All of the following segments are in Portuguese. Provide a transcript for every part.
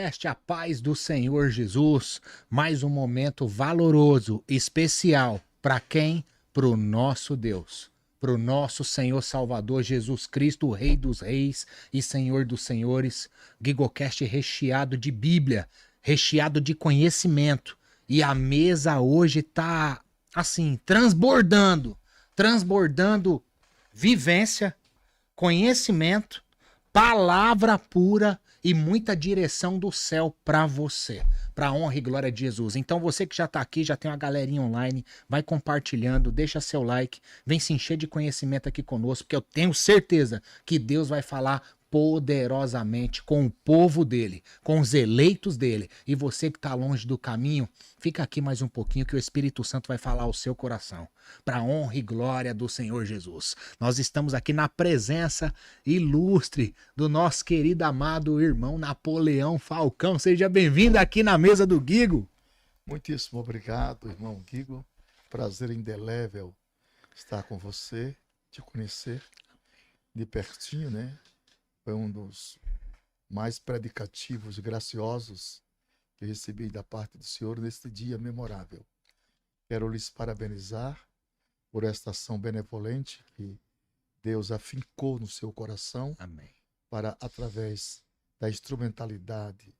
A paz do Senhor Jesus, mais um momento valoroso, especial, para quem? Para o nosso Deus, para o nosso Senhor Salvador Jesus Cristo, o Rei dos Reis e Senhor dos Senhores. GigoCast recheado de Bíblia, recheado de conhecimento, e a mesa hoje tá assim, transbordando vivência, conhecimento, palavra pura e muita direção do céu para você, para a honra e glória de Jesus. Então você que já tá aqui, já tem uma galerinha online, vai compartilhando, deixa seu like, vem se encher de conhecimento aqui conosco, porque eu tenho certeza que Deus vai falar poderosamente com o povo dele, com os eleitos dele. E você que está longe do caminho, fica aqui mais um pouquinho que o Espírito Santo vai falar ao seu coração, para a honra e glória do Senhor Jesus. Nós estamos aqui na presença ilustre do nosso querido amado irmão Napoleão Falcão. Seja bem-vindo aqui na mesa do Gigo. Muitíssimo obrigado, irmão Gigo. Prazer indelével estar com você, te conhecer de pertinho, né? Foi um dos mais predicativos e graciosos que recebi da parte do Senhor neste dia memorável. Quero lhes parabenizar por esta ação benevolente que Deus afincou no seu coração. Amém. Para, através da instrumentalidade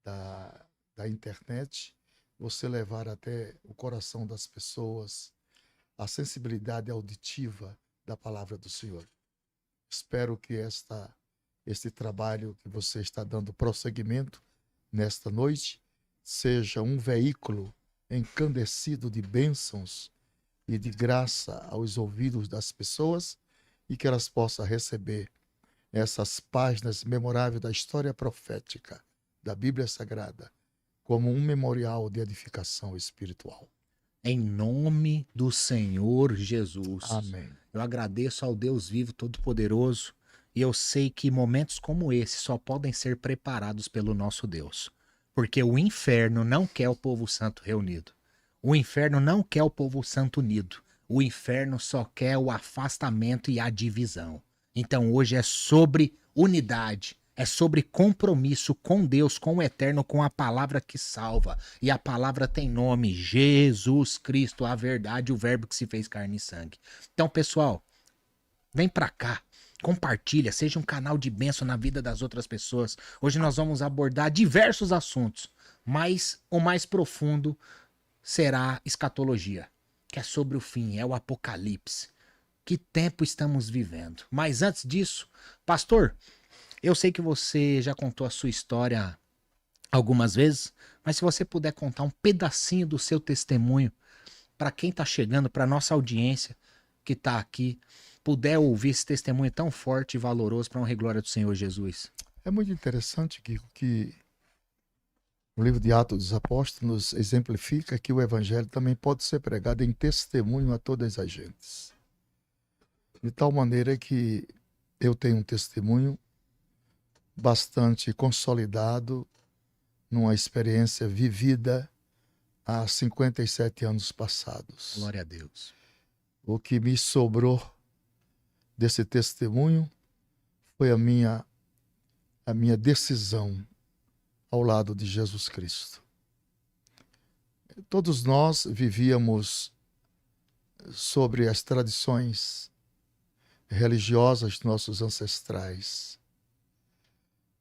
da internet, você levar até o coração das pessoas a sensibilidade auditiva da palavra do Senhor. Espero que este trabalho que você está dando prosseguimento nesta noite seja um veículo encandecido de bênçãos e de graça aos ouvidos das pessoas e que elas possam receber essas páginas memoráveis da história profética da Bíblia Sagrada como um memorial de edificação espiritual. Em nome do Senhor Jesus. Amém. Eu agradeço ao Deus vivo, todo-poderoso, e eu sei que momentos como esse só podem ser preparados pelo nosso Deus. Porque o inferno não quer o povo santo reunido. O inferno não quer o povo santo unido. O inferno só quer o afastamento e a divisão. Então hoje é sobre unidade, é sobre compromisso com Deus, com o eterno, com a palavra que salva. E a palavra tem nome, Jesus Cristo, a verdade, o verbo que se fez carne e sangue. Então, pessoal, vem pra cá, compartilha, seja um canal de bênção na vida das outras pessoas. Hoje nós vamos abordar diversos assuntos, mas o mais profundo será escatologia, que é sobre o fim, é o apocalipse. Que tempo estamos vivendo? Mas antes disso, pastor, eu sei que você já contou a sua história algumas vezes, mas se você puder contar um pedacinho do seu testemunho para quem está chegando, para nossa audiência que está aqui, puder ouvir esse testemunho tão forte e valoroso para honra e glória do Senhor Jesus. É muito interessante, Kiko, que o livro de Atos dos Apóstolos exemplifica que o evangelho também pode ser pregado em testemunho a todas as gentes. De tal maneira que eu tenho um testemunho bastante consolidado numa experiência vivida há 57 anos passados. Glória a Deus. O que me sobrou desse testemunho foi a minha decisão ao lado de Jesus Cristo. Todos nós vivíamos sobre as tradições religiosas de nossos ancestrais.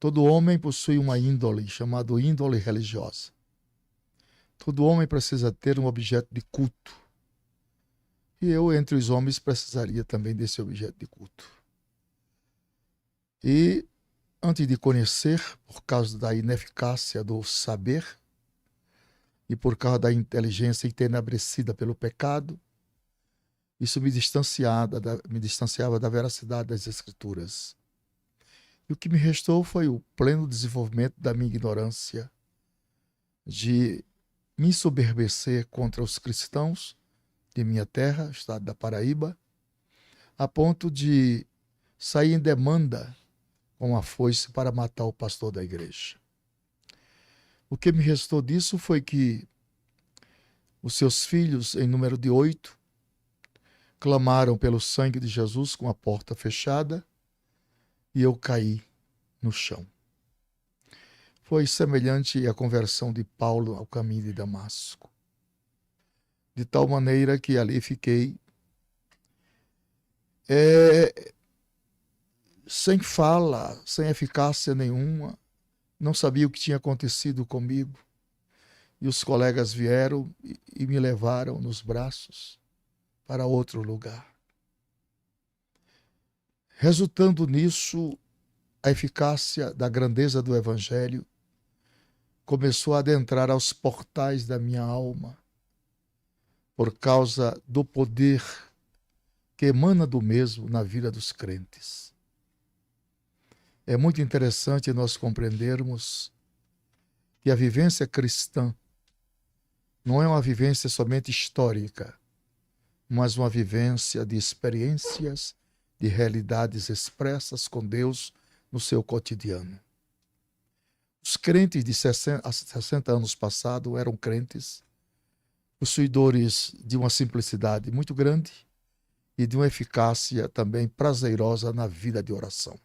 Todo homem possui uma índole chamada índole religiosa. Todo homem precisa ter um objeto de culto. E eu, entre os homens, precisaria também desse objeto de culto. E, antes de conhecer, por causa da ineficácia do saber e por causa da inteligência entenebrecida pelo pecado, isso me distanciava da veracidade das Escrituras. E o que me restou foi o pleno desenvolvimento da minha ignorância, de me ensoberbecer contra os cristãos de minha terra, estado da Paraíba, a ponto de sair em demanda com a foice para matar o pastor da igreja. O que me restou disso foi que os seus filhos, em número de 8, clamaram pelo sangue de Jesus com a porta fechada e eu caí no chão. foi semelhante à conversão de Paulo ao caminho de Damasco. De tal maneira que ali fiquei sem fala, sem eficácia nenhuma, não sabia o que tinha acontecido comigo. E os colegas vieram e me levaram nos braços para outro lugar. Resultando nisso, a eficácia da grandeza do Evangelho começou a adentrar aos portais da minha alma, por causa do poder que emana do mesmo na vida dos crentes. É muito interessante nós compreendermos que a vivência cristã não é uma vivência somente histórica, mas uma vivência de experiências, de realidades expressas com Deus no seu cotidiano. Os crentes de 60 anos passados eram crentes possuidores de uma simplicidade muito grande e de uma eficácia também prazerosa na vida de oração.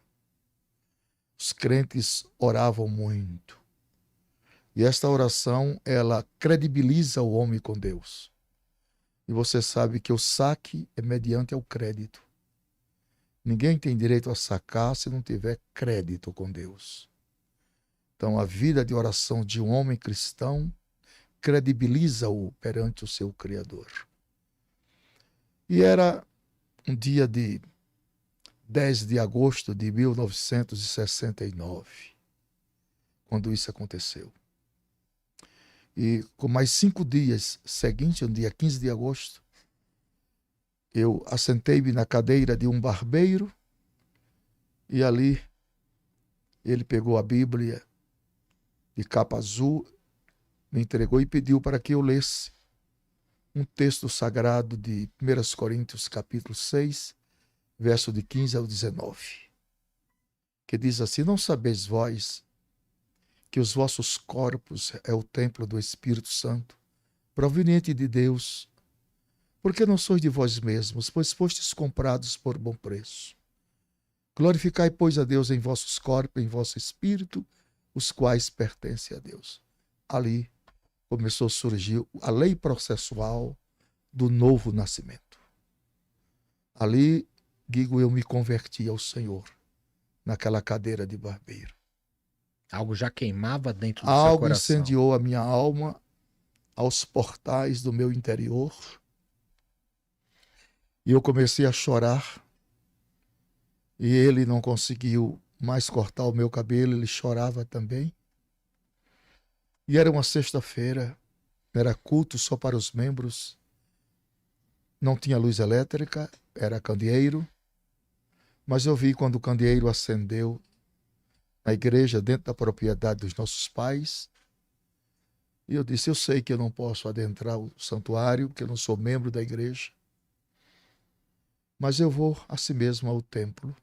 Os crentes oravam muito. E esta oração, ela credibiliza o homem com Deus. E você sabe que o saque é mediante ao crédito. Ninguém tem direito a sacar se não tiver crédito com Deus. Então, a vida de oração de um homem cristão credibiliza-o perante o seu Criador. E era um dia de 10 de agosto de 1969, quando isso aconteceu. E com mais 5 dias seguintes, no dia 15 de agosto, eu assentei-me na cadeira de um barbeiro e ali ele pegou a Bíblia de capa azul, me entregou e pediu para que eu lesse um texto sagrado de 1 Coríntios capítulo 6, verso de 15 ao 19, que diz assim: não sabeis vós que os vossos corpos é o templo do Espírito Santo, proveniente de Deus, porque não sois de vós mesmos, pois fostes comprados por bom preço. Glorificai, pois, a Deus em vossos corpos, em vosso espírito, os quais pertencem a Deus. Ali começou a surgir a lei processual do novo nascimento. Ali, digo, eu me converti ao Senhor, naquela cadeira de barbeiro. Algo já queimava dentro do seu Algo coração. incendiou a minha alma aos portais do meu interior. E eu comecei a chorar. E ele não conseguiu mais cortar o meu cabelo, ele chorava também. E era uma sexta-feira, era culto só para os membros. Não tinha luz elétrica, era candeeiro. Mas eu vi quando o candeeiro acendeu na igreja, dentro da propriedade dos nossos pais. E eu disse, eu sei que eu não posso adentrar o santuário, porque eu não sou membro da igreja. Mas eu vou assim mesmo ao templo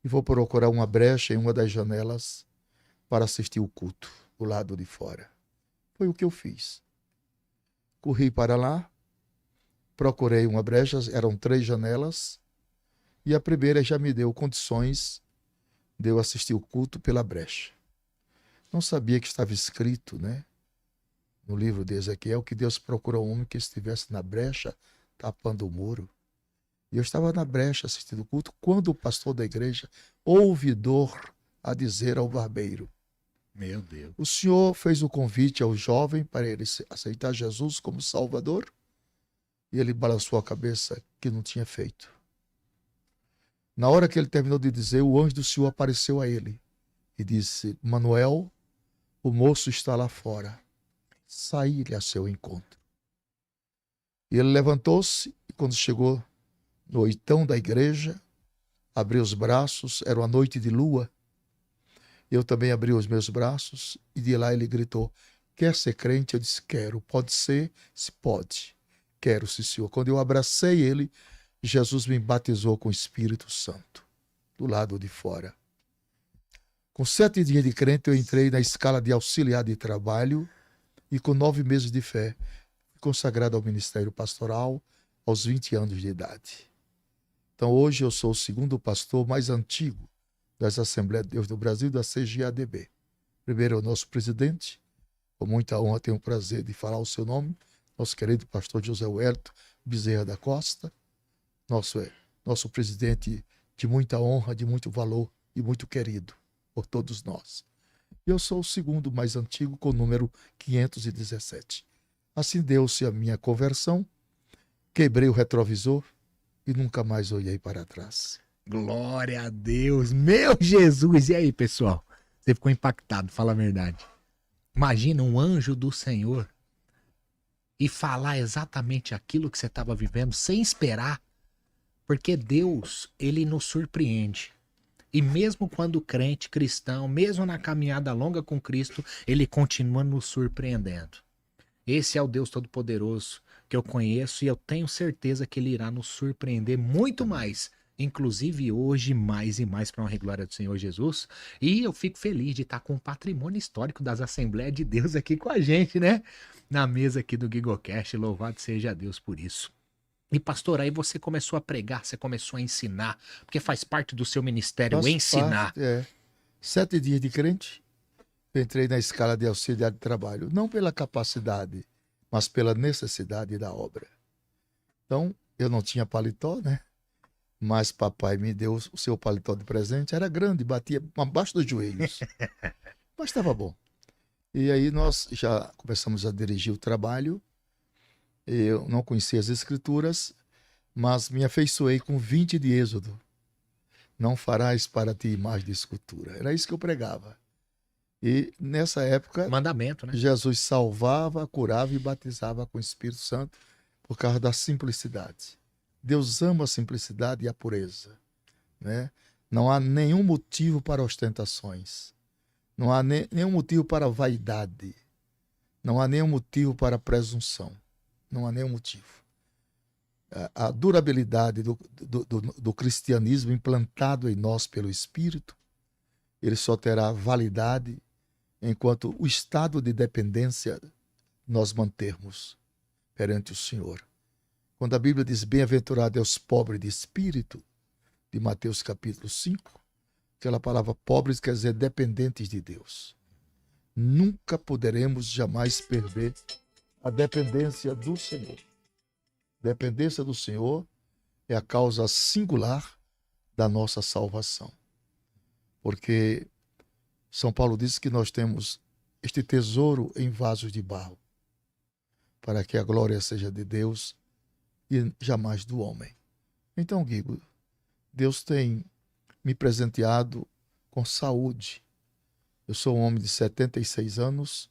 e vou procurar uma brecha em uma das janelas para assistir o culto, do lado de fora. Foi o que eu fiz. Corri para lá, procurei uma brecha, eram 3 janelas, e a primeira já me deu condições de eu assistir o culto pela brecha. Não sabia que estava escrito, né, no livro de Ezequiel, que Deus procurou um homem que estivesse na brecha, tapando o muro. E eu estava na brecha assistindo o culto, quando o pastor da igreja, ouvidor, a dizer ao barbeiro: Meu Deus. o senhor fez o convite ao jovem para ele aceitar Jesus como Salvador? E ele balançou a cabeça que não tinha feito. Na hora que ele terminou de dizer, o anjo do Senhor apareceu a ele e disse: Manuel, o moço está lá fora. Saí-lhe a seu encontro. E ele levantou-se e quando chegou no oitão da igreja, abriu os braços, era uma noite de lua. Eu também abri os meus braços e de lá ele gritou: quer ser crente? Eu disse: quero. Pode ser? Se pode. Quero, sim, senhor. Quando eu abracei ele, Jesus me batizou com o Espírito Santo, do lado de fora. Com 7 dias de crente, eu entrei na escala de auxiliar de trabalho e com 9 meses de fé, consagrado ao ministério pastoral aos 20 anos de idade. Então, hoje eu sou o segundo pastor mais antigo das Assembleias de Deus do Brasil, da CGADB. Primeiro, o nosso presidente, com muita honra tenho o prazer de falar o seu nome, nosso querido pastor José Huerto Bezerra da Costa, nosso presidente de muita honra, de muito valor e muito querido por todos nós. Eu sou o segundo mais antigo, com o número 517. Assim deu-se a minha conversão, quebrei o retrovisor e nunca mais olhei para trás. Glória a Deus, meu Jesus! E aí, pessoal? Você ficou impactado, fala a verdade. Imagina um anjo do Senhor e falar exatamente aquilo que você estava vivendo sem esperar, porque Deus, ele nos surpreende. E mesmo quando crente, cristão, mesmo na caminhada longa com Cristo, ele continua nos surpreendendo. Esse é o Deus Todo-Poderoso que eu conheço e eu tenho certeza que ele irá nos surpreender muito mais, inclusive hoje, mais e mais para a honra e glória do Senhor Jesus. E eu fico feliz de estar com o patrimônio histórico das Assembleias de Deus aqui com a gente, né? Na mesa aqui do GigoCast, louvado seja Deus por isso. E pastor, aí você começou a pregar, você começou a ensinar, porque faz parte do seu ministério ensinar. 7 dias de crente, entrei na escala de auxiliar de trabalho, não pela capacidade, mas pela necessidade da obra. Então, eu não tinha paletó, né? Mas papai me deu o seu paletó de presente, era grande, batia abaixo dos joelhos. Mas estava bom. E aí nós já começamos a dirigir o trabalho. Eu não conhecia as escrituras, mas me afeiçoei com 20 de Êxodo. Não farás para ti imagem de escultura. Era isso que eu pregava. E nessa época, Mandamento, né? Jesus salvava, curava e batizava com o Espírito Santo por causa da simplicidade. Deus ama a simplicidade e a pureza, né? Não há nenhum motivo para ostentações. Não há nenhum motivo para vaidade. Não há nenhum motivo para presunção. Não há nenhum motivo. A durabilidade do cristianismo implantado em nós pelo Espírito, ele só terá validade enquanto o estado de dependência nós mantermos perante o Senhor. Quando a Bíblia diz bem-aventurado é os pobres de espírito, de Mateus capítulo 5, aquela palavra pobres quer dizer dependentes de Deus. Nunca poderemos jamais perder a dependência do Senhor. Dependência do Senhor é a causa singular da nossa salvação. Porque São Paulo diz que nós temos este tesouro em vasos de barro, para que a glória seja de Deus e jamais do homem. Então, Guigo, Deus tem me presenteado com saúde. Eu sou um homem de 76 anos,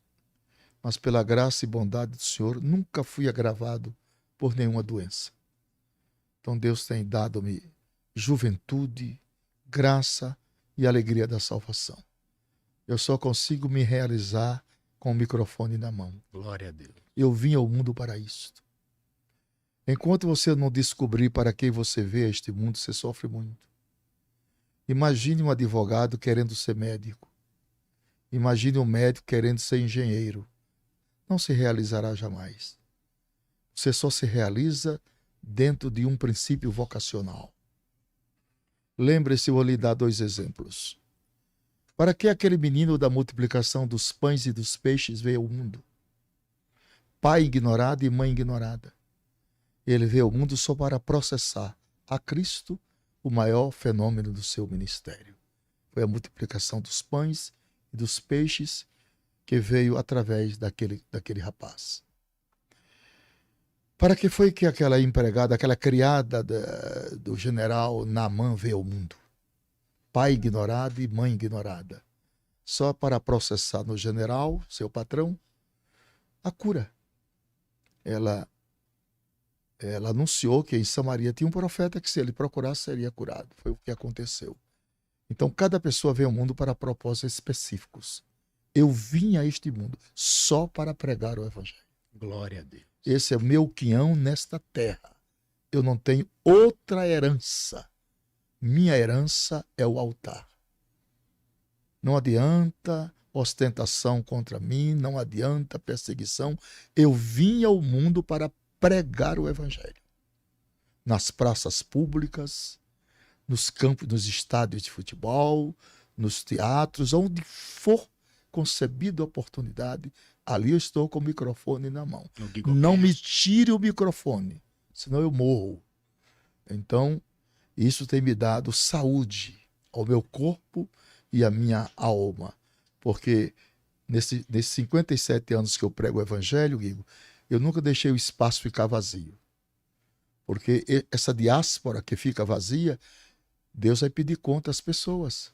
mas pela graça e bondade do Senhor, nunca fui agravado por nenhuma doença. Então Deus tem dado-me juventude, graça e alegria da salvação. Eu só consigo me realizar com o microfone na mão. Glória a Deus. Eu vim ao mundo para isto. Enquanto você não descobrir para quem você veio este mundo, você sofre muito. Imagine um advogado querendo ser médico. Imagine um médico querendo ser engenheiro. Não se realizará jamais. Você só se realiza dentro de um princípio vocacional. Lembre-se, eu vou lhe dar 2 exemplos. Para que aquele menino da multiplicação dos pães e dos peixes veio ao mundo? Pai ignorado e mãe ignorada. Ele veio ao mundo só para processar a Cristo, o maior fenômeno do seu ministério. Foi a multiplicação dos pães e dos peixes que veio através daquele rapaz. Para que foi que aquela empregada, aquela criada do general Naamã veio ao mundo? Pai ignorado e mãe ignorada. Só para processar no general, seu patrão, a cura. Ela anunciou que em Samaria tinha um profeta que se ele procurasse seria curado. Foi o que aconteceu. Então cada pessoa veio ao mundo para propósitos específicos. Eu vim a este mundo só para pregar o evangelho. Glória a Deus. Esse é o meu quinhão nesta terra. Eu não tenho outra herança. Minha herança é o altar. Não adianta ostentação contra mim, não adianta perseguição. Eu vim ao mundo para pregar o evangelho. Nas praças públicas, nos campos, nos estádios de futebol, nos teatros, onde for, concebido a oportunidade, ali eu estou com o microfone na mão. No Gigabyte. Não me tire o microfone, senão eu morro. Então, isso tem me dado saúde ao meu corpo e à minha alma. Porque nesses 57 anos que eu prego o evangelho, Guigo, eu nunca deixei o espaço ficar vazio. Porque essa diáspora que fica vazia, Deus vai pedir conta às pessoas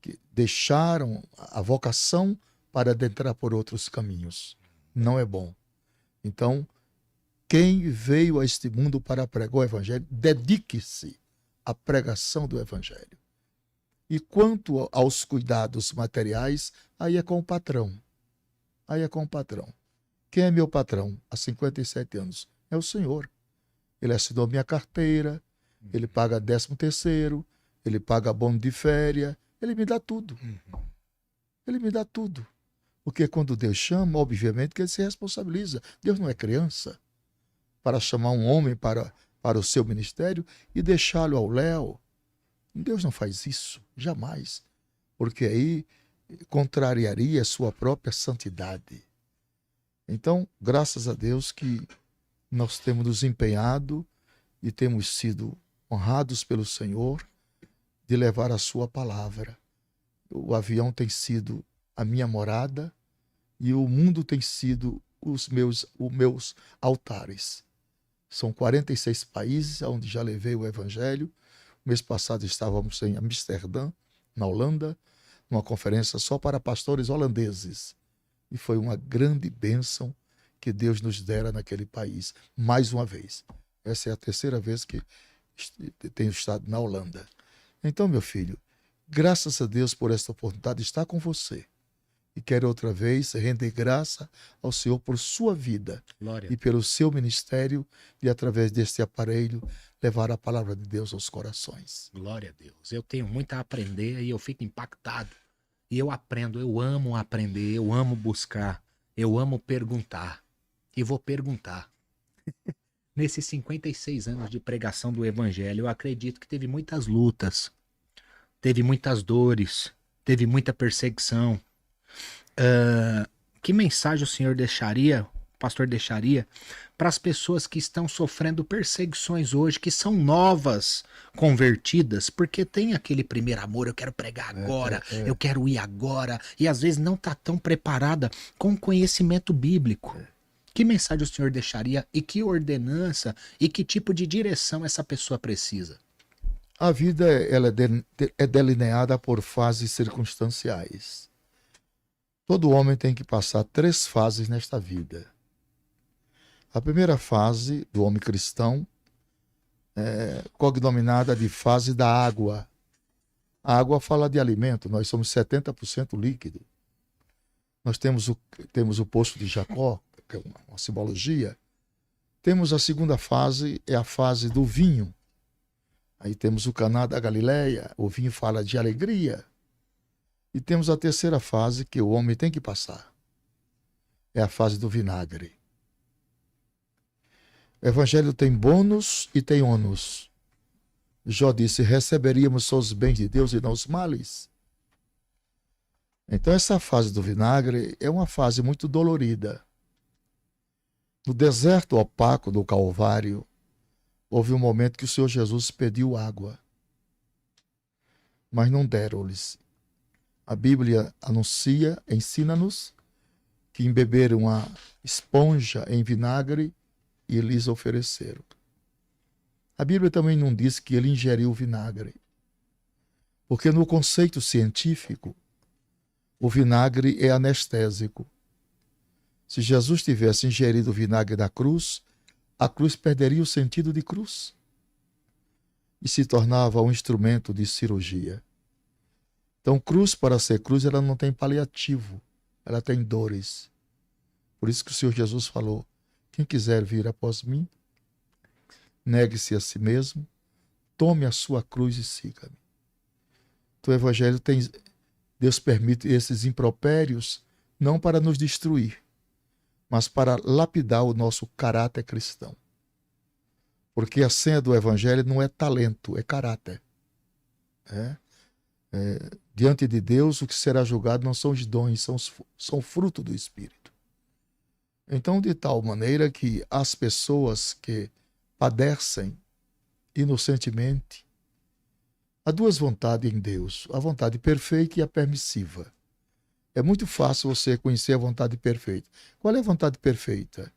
que deixaram a vocação para adentrar por outros caminhos. Não é bom. Então, quem veio a este mundo para pregar o evangelho, dedique-se à pregação do evangelho. E quanto aos cuidados materiais, aí é com o patrão. Aí é com o patrão. Quem é meu patrão há 57 anos? É o Senhor. Ele assinou minha carteira, ele paga 13º, ele paga bônus de férias, ele me dá tudo. Ele me dá tudo. Porque quando Deus chama, obviamente que ele se responsabiliza. Deus não é criança para chamar um homem para o seu ministério e deixá-lo ao léu. Deus não faz isso, jamais. Porque aí contrariaria a sua própria santidade. Então, graças a Deus que nós temos nos empenhado e temos sido honrados pelo Senhor de levar a sua palavra. O avião tem sido a minha morada e o mundo tem sido os meus altares. São 46 países onde já levei o evangelho. Mês passado estávamos em Amsterdã, na Holanda, numa conferência só para pastores holandeses. E foi uma grande bênção que Deus nos dera naquele país, mais uma vez. Essa é a 3ª vez que tenho estado na Holanda. Então, meu filho, graças a Deus por esta oportunidade de estar com você. E quero outra vez render graça ao Senhor por sua vida. Glória. E pelo seu ministério e através deste aparelho levar a palavra de Deus aos corações. Glória a Deus. Eu tenho muito a aprender e eu fico impactado. E eu aprendo, eu amo aprender, eu amo buscar, eu amo perguntar. E vou perguntar. Nesses 56 anos de pregação do evangelho, eu acredito que teve muitas lutas, teve muitas dores, teve muita perseguição. Que mensagem o senhor deixaria, o pastor deixaria, para as pessoas que estão sofrendo perseguições hoje, que são novas, convertidas, porque tem aquele primeiro amor, eu quero pregar agora, eu quero ir agora, e às vezes não está tão preparada com conhecimento bíblico. Que mensagem o senhor deixaria e que ordenança e que tipo de direção essa pessoa precisa? A vida ela é delineada por fases circunstanciais. Todo homem tem que passar 3 fases nesta vida. A primeira fase do homem cristão é cognominada de fase da água. A água fala de alimento, nós somos 70% líquido. Nós temos o poço de Jacó, que é uma simbologia. Temos a segunda fase, é a fase do vinho. Aí temos o Caná da Galileia, o vinho fala de alegria. E temos a terceira fase que o homem tem que passar. É a fase do vinagre. O evangelho tem bônus e tem ônus. Jó disse, receberíamos só os bens de Deus e não os males. Então essa fase do vinagre é uma fase muito dolorida. No deserto opaco do Calvário, houve um momento que o Senhor Jesus pediu água, mas não deram-lhes. A Bíblia anuncia, ensina-nos, que embeberam uma esponja em vinagre e lhes ofereceram. A Bíblia também não diz que ele ingeriu vinagre, porque no conceito científico, o vinagre é anestésico. Se Jesus tivesse ingerido o vinagre da cruz, a cruz perderia o sentido de cruz e se tornava um instrumento de cirurgia. Então, cruz, para ser cruz, ela não tem paliativo, ela tem dores. Por isso que o Senhor Jesus falou, quem quiser vir após mim, negue-se a si mesmo, tome a sua cruz e siga-me. Então, o Evangelho tem... Deus permite esses impropérios não para nos destruir, mas para lapidar o nosso caráter cristão. Porque a senha do Evangelho não é talento, é caráter. Diante de Deus, o que será julgado não são os dons, são fruto do Espírito. Então, de tal maneira que as pessoas que padecem inocentemente, há duas vontades em Deus, a vontade perfeita e a permissiva. É muito fácil você conhecer a vontade perfeita. Qual é a vontade perfeita?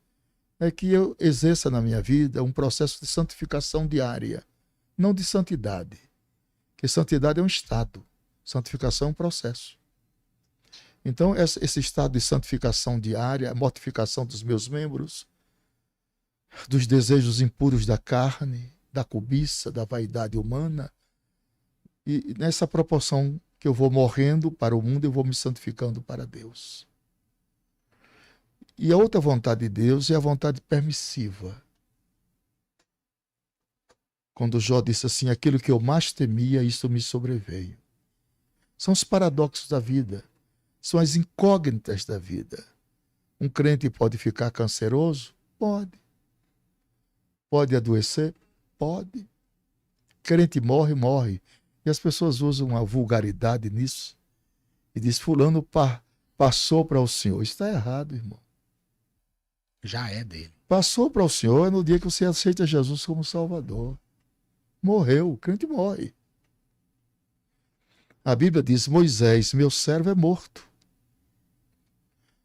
É que eu exerça na minha vida um processo de santificação diária, não de santidade. Porque santidade é um estado, santificação é um processo. Então, esse estado de santificação diária, a mortificação dos meus membros, dos desejos impuros da carne, da cobiça, da vaidade humana, e nessa proporção que eu vou morrendo para o mundo, eu vou me santificando para Deus. E a outra vontade de Deus é a vontade permissiva. Quando Jó disse assim, aquilo que eu mais temia, isso me sobreveio. São os paradoxos da vida, são as incógnitas da vida. Um crente pode ficar canceroso? Pode. Pode adoecer? Pode. Crente morre, morre. E as pessoas usam uma vulgaridade nisso e diz, fulano passou para o Senhor. Isso está errado, irmão. Já é dele. Passou para o Senhor é no dia que você aceita Jesus como Salvador. Morreu, o crente morre. A Bíblia diz, Moisés, meu servo é morto.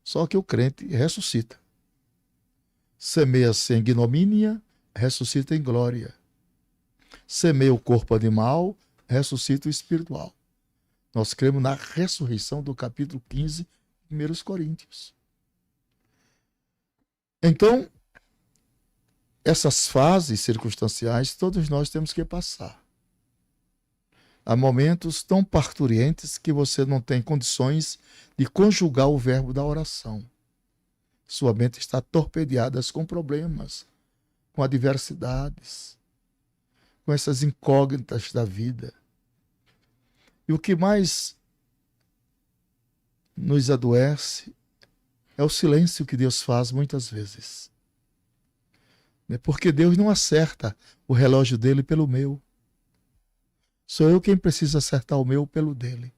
Só que o crente ressuscita. Semeia-se em ignomínia, ressuscita em glória. Semeia o corpo animal, ressuscita o espiritual. Nós cremos na ressurreição do capítulo 15, 1 Coríntios. Então, essas fases circunstanciais, todos nós temos que passar. Há momentos tão parturientes que você não tem condições de conjugar o verbo da oração. Sua mente está torpedeada com problemas, com adversidades, com essas incógnitas da vida. E o que mais nos adoece é o silêncio que Deus faz muitas vezes. Porque Deus não acerta o relógio dele pelo meu. Sou eu quem precisa acertar o meu pelo dele.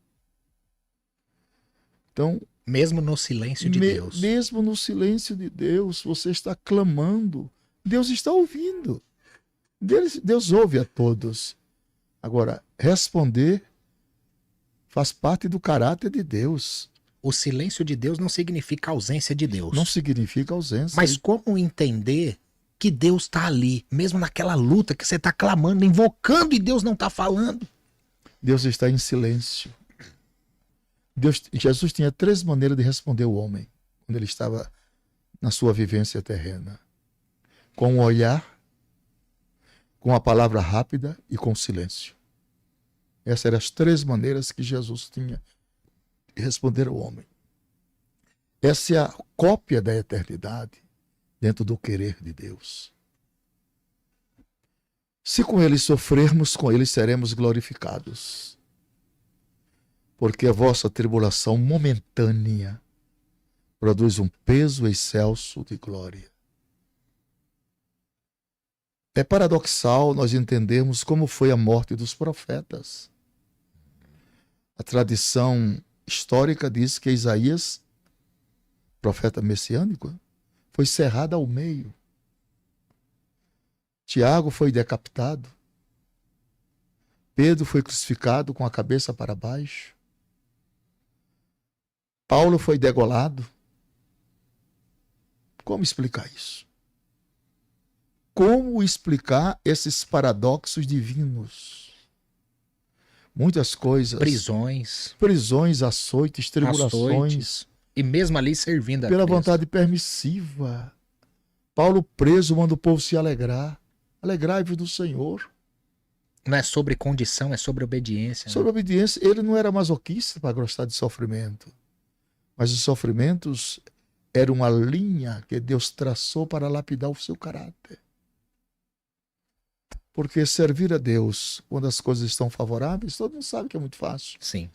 Então, mesmo no silêncio de Deus. Mesmo no silêncio de Deus, você está clamando. Deus está ouvindo. Deus ouve a todos. Agora, responder faz parte do caráter de Deus. O silêncio de Deus não significa ausência de Deus. Não significa ausência. Mas como entender que Deus está ali, mesmo naquela luta que você está clamando, invocando e Deus não está falando? Deus está em silêncio. Jesus tinha 3 maneiras de responder o homem quando ele estava na sua vivência terrena: com o olhar, com a palavra rápida e com o silêncio. Essas eram as 3 maneiras que Jesus tinha de responder ao homem. Essa é a cópia da eternidade dentro do querer de Deus. Se com ele sofrermos, com ele seremos glorificados. Porque a vossa tribulação momentânea produz um peso excelso de glória. É paradoxal nós entendermos como foi a morte dos profetas. A tradição histórica diz que Isaías, profeta messiânico, foi cerrado ao meio. Tiago foi decapitado. Pedro foi crucificado com a cabeça para baixo. Paulo foi degolado. Como explicar isso? Como explicar esses paradoxos divinos? Muitas coisas. Prisões, açoites, tribulações. E mesmo ali servindo a pela Cristo. Vontade permissiva. Paulo preso manda o povo se alegrar. Alegrai-vos do Senhor. Não é sobre condição, é sobre obediência. Sobre obediência. Ele não era masoquista para gostar de sofrimento. Mas os sofrimentos eram uma linha que Deus traçou para lapidar o seu caráter. Porque servir a Deus, quando as coisas estão favoráveis, todo mundo sabe que é muito fácil. Sim.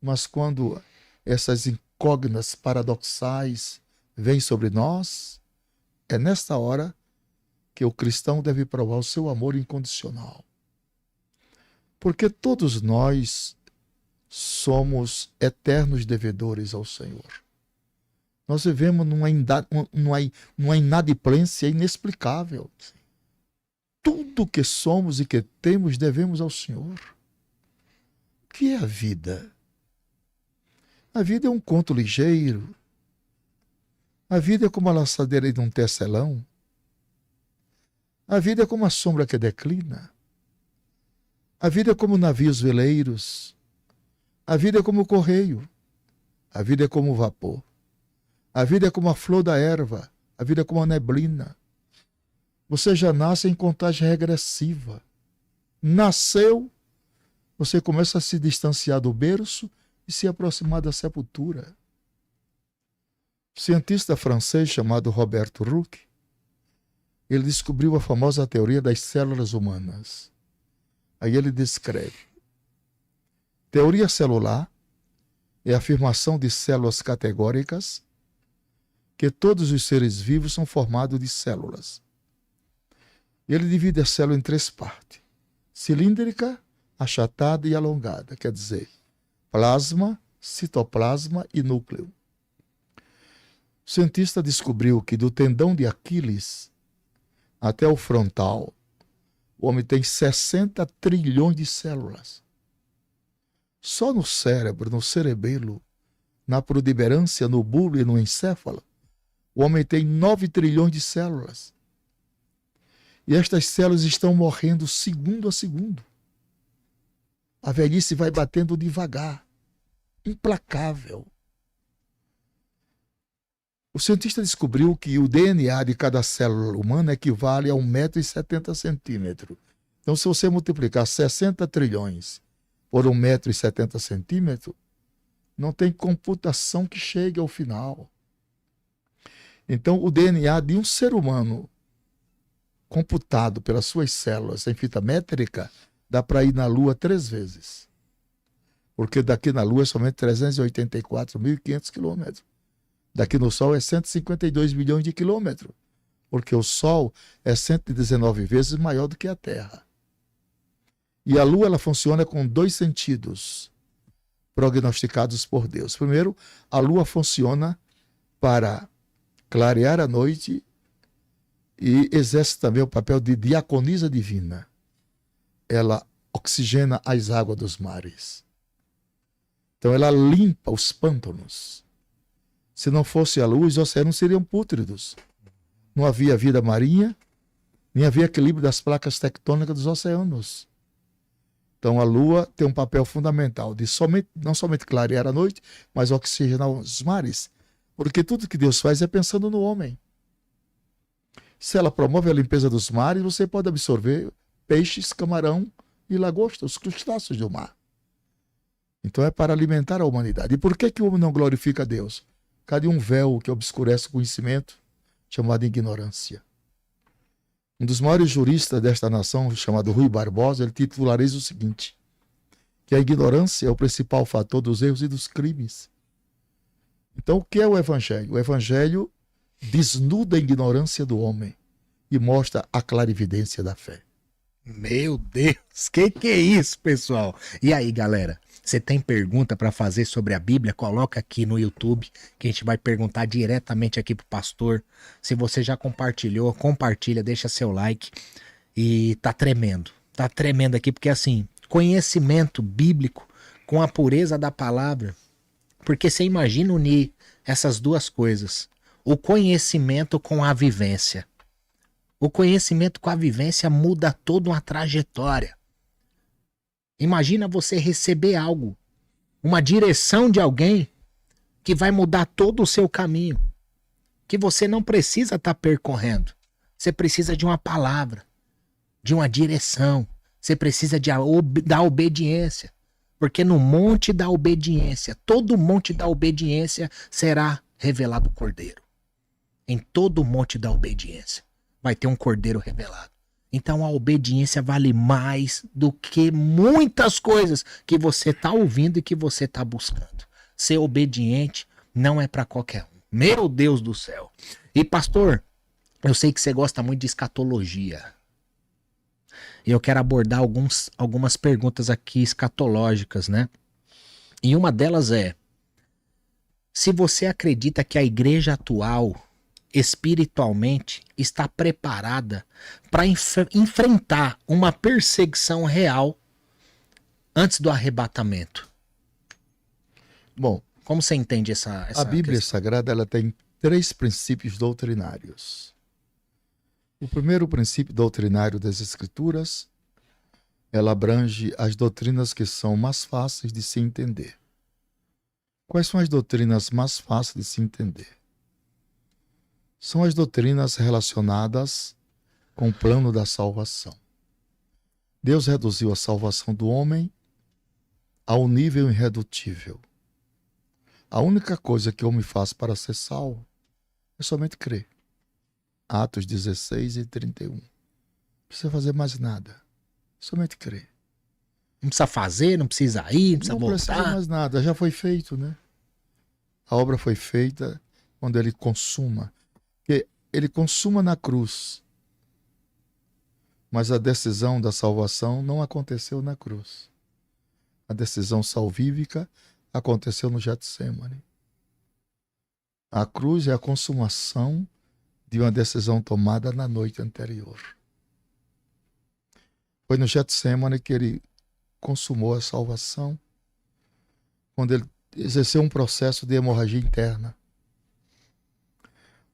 Mas quando essas incógnitas paradoxais vêm sobre nós, é nesta hora que o cristão deve provar o seu amor incondicional. Porque todos nós somos eternos devedores ao Senhor. Nós vivemos numa inadimplência inexplicável. Tudo que somos e que temos devemos ao Senhor. O que é a vida? A vida é um conto ligeiro. A vida é como a laçadeira de um tecelão. A vida é como a sombra que declina. A vida é como navios veleiros. A vida é como o correio. A vida é como o vapor. A vida é como a flor da erva. A vida é como a neblina. Você já nasce em contagem regressiva. Nasceu, você começa a se distanciar do berço e se aproximar da sepultura. O cientista francês chamado Roberto Ruck, ele descobriu a famosa teoria das células humanas. Aí ele descreve: teoria celular é a afirmação de células categóricas que todos os seres vivos são formados de células. Ele divide a célula em 3 partes: cilíndrica, achatada e alongada, quer dizer, plasma, citoplasma e núcleo. O cientista descobriu que do tendão de Aquiles até o frontal, o homem tem 60 trilhões de células. Só no cérebro, no cerebelo, na protuberância, no bulbo e no encéfalo, o homem tem 9 trilhões de células. E estas células estão morrendo segundo a segundo. A velhice vai batendo devagar, implacável. O cientista descobriu que o DNA de cada célula humana equivale a 1,70 m. Então, se você multiplicar 60 trilhões por 1,70 m, não tem computação que chegue ao final. Então, o DNA de um ser humano computado pelas suas células em fita métrica dá para ir na Lua 3 vezes. Porque daqui na Lua é somente 384.500 quilômetros. Daqui no Sol é 152 milhões de quilômetros. Porque o Sol é 119 vezes maior do que a Terra. E a Lua ela funciona com 2 sentidos prognosticados por Deus. Primeiro, a Lua funciona para clarear a noite e exerce também o papel de diaconisa divina. Ela oxigena as águas dos mares. Então ela limpa os pântanos. Se não fosse a lua, os oceanos seriam pútridos. Não havia vida marinha, nem havia equilíbrio das placas tectônicas dos oceanos. Então a lua tem um papel fundamental de não somente clarear a noite, mas oxigenar os mares. Porque tudo que Deus faz é pensando no homem. Se ela promove a limpeza dos mares, você pode absorver peixes, camarão e lagosta, os crustáceos do mar. Então é para alimentar a humanidade. E por que o homem não glorifica a Deus? Cadê um véu que obscurece o conhecimento, chamado ignorância? Um dos maiores juristas desta nação, chamado Rui Barbosa, ele titulariza o seguinte: que a ignorância é o principal fator dos erros e dos crimes. Então o que é o Evangelho? O Evangelho desnuda a ignorância do homem e mostra a clarividência da fé. Meu Deus, que é isso, pessoal? E aí, galera, você tem pergunta para fazer sobre a Bíblia? Coloca aqui no YouTube, que a gente vai perguntar diretamente aqui pro pastor. Se você já compartilhou, compartilha, deixa seu like. E tá tremendo aqui, porque assim, conhecimento bíblico com a pureza da palavra, porque você imagina unir essas duas coisas, o conhecimento com a vivência. O conhecimento com a vivência muda toda uma trajetória. Imagina você receber algo, uma direção de alguém que vai mudar todo o seu caminho, que você não precisa estar percorrendo. Você precisa de uma palavra, de uma direção. Você precisa da obediência. Porque no monte da obediência, todo monte da obediência será revelado o Cordeiro. Em todo monte da obediência vai ter um Cordeiro revelado. Então a obediência vale mais do que muitas coisas que você está ouvindo e que você está buscando. Ser obediente não é para qualquer um. Meu Deus do céu. E pastor, eu sei que você gosta muito de escatologia. E eu quero abordar algumas perguntas aqui escatológicas, né? E uma delas é: se você acredita que a igreja atual, espiritualmente, está preparada para enfrentar uma perseguição real antes do arrebatamento. Bom, Como você entende a Bíblia questão? Sagrada ela tem 3 princípios doutrinários. O primeiro princípio doutrinário das Escrituras, ela abrange as doutrinas que são mais fáceis de se entender. Quais são as doutrinas mais fáceis de se entender? São as doutrinas relacionadas com o plano da salvação. Deus reduziu a salvação do homem ao nível irredutível. A única coisa que o homem faz para ser salvo é somente crer. Atos 16 e 31. Não precisa fazer mais nada. Somente crer. Não precisa fazer, não precisa ir, não precisa Não voltar. precisa mais nada, já foi feito, né? A obra foi feita quando ele consuma. Porque ele consuma na cruz. Mas a decisão da salvação não aconteceu na cruz. A decisão salvífica aconteceu no Getsêmani. A cruz é a consumação de uma decisão tomada na noite anterior. Foi no Getsêmani que ele consumou a salvação, quando ele exerceu um processo de hemorragia interna.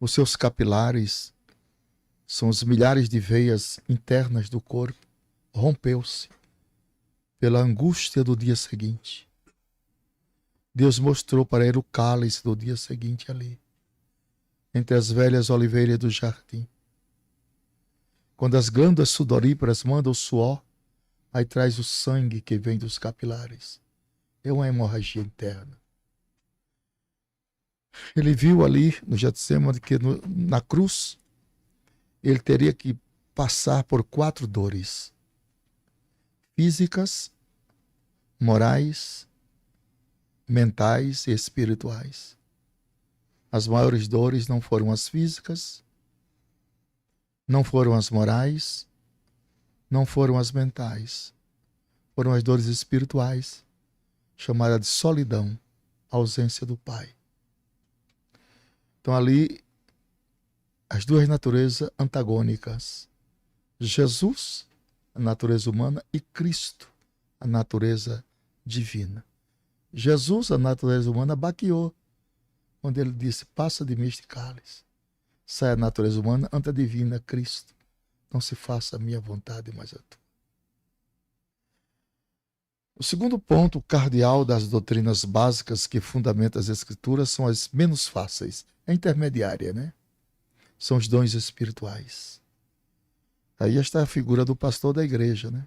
Os seus capilares, são os milhares de veias internas do corpo, rompeu-se pela angústia do dia seguinte. Deus mostrou para ele o cálice do dia seguinte ali, entre as velhas oliveiras do jardim. Quando as glândulas sudoríparas mandam o suor, aí traz o sangue que vem dos capilares. É uma hemorragia interna. Ele viu ali no Getsemane que na cruz ele teria que passar por 4 dores: físicas, morais, mentais e espirituais. As maiores dores não foram as físicas, não foram as morais, não foram as mentais. Foram as dores espirituais, chamadas de solidão, ausência do Pai. Então ali, as duas naturezas antagônicas. Jesus, a natureza humana, e Cristo, a natureza divina. Jesus, a natureza humana, baqueou, quando ele disse: passa de mim este cálice. Sai a natureza humana, ante a divina, Cristo. Não se faça a minha vontade, mas a tua. O segundo ponto cardeal das doutrinas básicas que fundamentam as Escrituras são as menos fáceis. É intermediária, né? São os dons espirituais. Aí está a figura do pastor da igreja, né?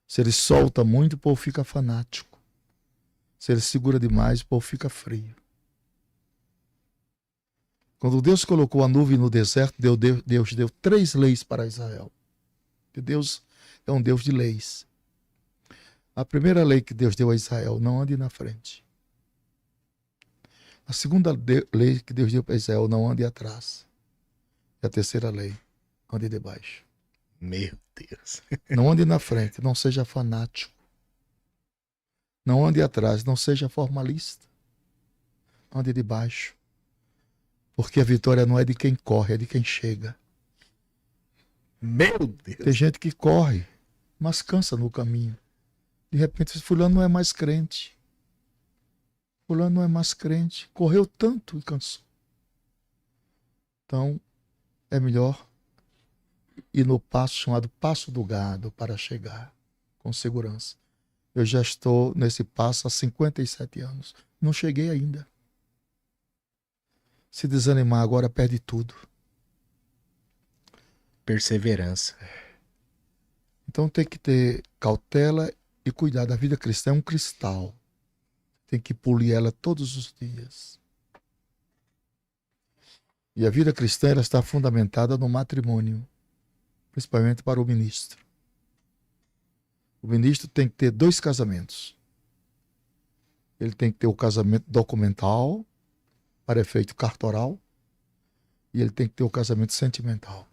Se ele solta muito, o povo fica fanático. Se ele segura demais, o povo fica frio. Quando Deus colocou a nuvem no deserto, Deus deu 3 leis para Israel. E Deus é um Deus de leis. A primeira lei que Deus deu a Israel: não ande na frente. A segunda lei que Deus deu para Israel: não ande atrás. E a terceira lei: ande debaixo. Meu Deus. Não ande na frente, não seja fanático. Não ande atrás, não seja formalista. Ande debaixo. Porque a vitória não é de quem corre, é de quem chega. Meu Deus. Tem gente que corre, mas cansa no caminho. De repente, fulano não é mais crente. Fulano não é mais crente. Correu tanto e cansou. Então, é melhor ir no passo chamado passo do gado para chegar com segurança. Eu já estou nesse passo há 57 anos. Não cheguei ainda. Se desanimar agora, perde tudo. Perseverança. Então tem que ter cautela e cuidado. A vida cristã é um cristal. Tem que polir ela todos os dias. E a vida cristã ela está fundamentada no matrimônio, principalmente para o ministro. O ministro tem que ter 2 casamentos. Ele tem que ter o casamento documental, para efeito cartoral, e ele tem que ter o casamento sentimental.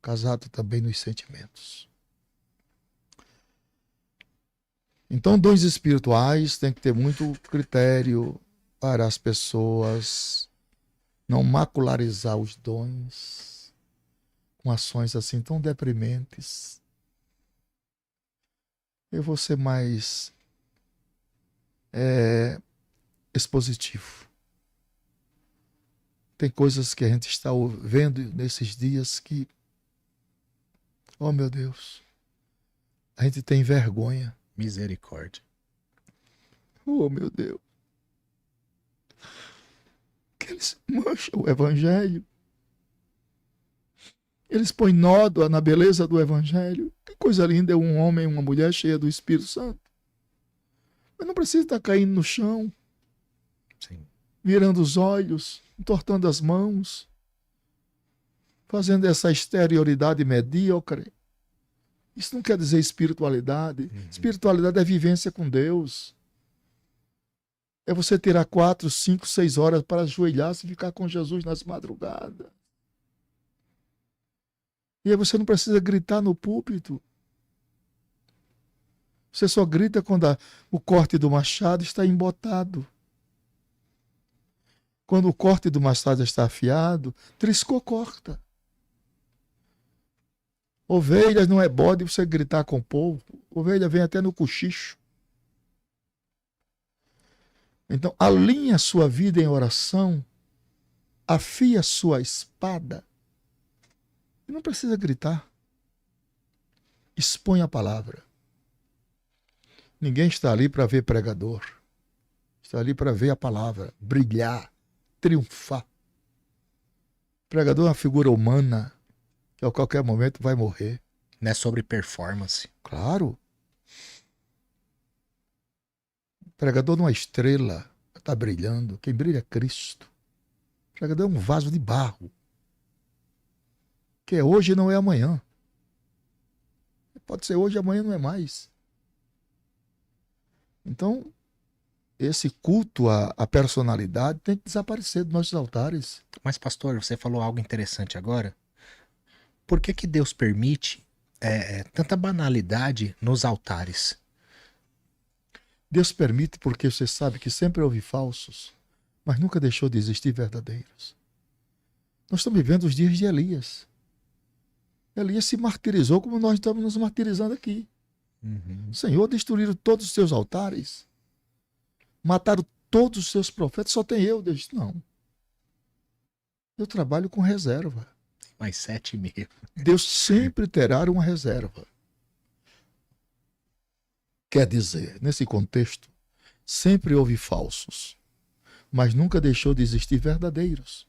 Casado também nos sentimentos. Então, dons espirituais tem que ter muito critério para as pessoas não macularizar os dons com ações assim tão deprimentes. Eu vou ser mais expositivo. Tem coisas que a gente está vendo nesses dias que, oh meu Deus, a gente tem vergonha. Misericórdia. Oh meu Deus. Que eles mancham o evangelho. Eles põem nódoa na beleza do evangelho. Que coisa linda é um homem e uma mulher cheia do Espírito Santo. Mas não precisa estar caindo no chão, Sim. virando os olhos, entortando as mãos, fazendo essa exterioridade medíocre. Isso não quer dizer espiritualidade. Espiritualidade é vivência com Deus. É você tirar 4, 5, 6 horas para ajoelhar-se e ficar com Jesus nas madrugadas. E aí você não precisa gritar no púlpito. Você só grita quando o corte do machado está embotado. Quando o corte do machado está afiado, triscou, corta. Ovelhas não é bode você gritar com o povo. Ovelha vem até no cochicho. Então, alinhe a sua vida em oração, afie a sua espada. E não precisa gritar. Expõe a palavra. Ninguém está ali para ver pregador. Está ali para ver a palavra brilhar, triunfar. O pregador é uma figura humana que a qualquer momento vai morrer. Não é sobre performance. Claro. O pregador não é estrela, está brilhando. Quem brilha é Cristo. O pregador é um vaso de barro. Que é hoje e não é amanhã. Pode ser hoje, amanhã não é mais. Então, esse culto à personalidade tem que desaparecer dos nossos altares. Mas, pastor, você falou algo interessante agora. Por que Deus permite tanta banalidade nos altares? Deus permite porque você sabe que sempre houve falsos, mas nunca deixou de existir verdadeiros. Nós estamos vivendo os dias de Elias. Elias se martirizou como nós estamos nos martirizando aqui. Senhor, destruíram todos os seus altares, mataram todos os seus profetas, só tem eu. Deus disse, não. Eu trabalho com reserva. Mais 7.000. Deus sempre terá uma reserva. Quer dizer, nesse contexto, sempre houve falsos, mas nunca deixou de existir verdadeiros.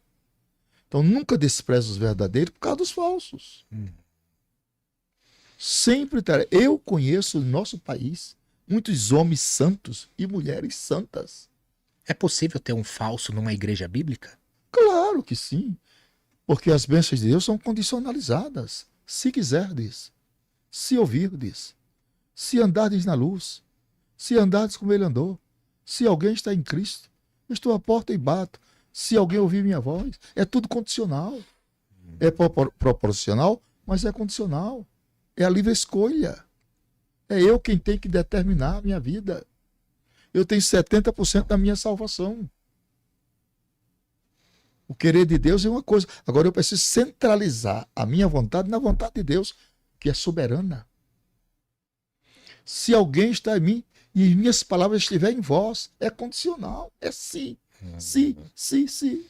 Então nunca despreza os verdadeiros por causa dos falsos. Sempre terá. Eu conheço no nosso país muitos homens santos e mulheres santas. É possível ter um falso numa igreja bíblica? Claro que sim. Porque as bênçãos de Deus são condicionalizadas. Se quiserdes, se ouvirdes, se andardes na luz, se andardes como ele andou, se alguém está em Cristo, eu estou à porta e bato. Se alguém ouvir minha voz, é tudo condicional. É proporcional, mas é condicional. É a livre escolha. É eu quem tem que determinar a minha vida. Eu tenho 70% da minha salvação. O querer de Deus é uma coisa. Agora eu preciso centralizar a minha vontade na vontade de Deus, que é soberana. Se alguém está em mim e minhas palavras estiverem em vós, é condicional. É sim, sim, sim, sim.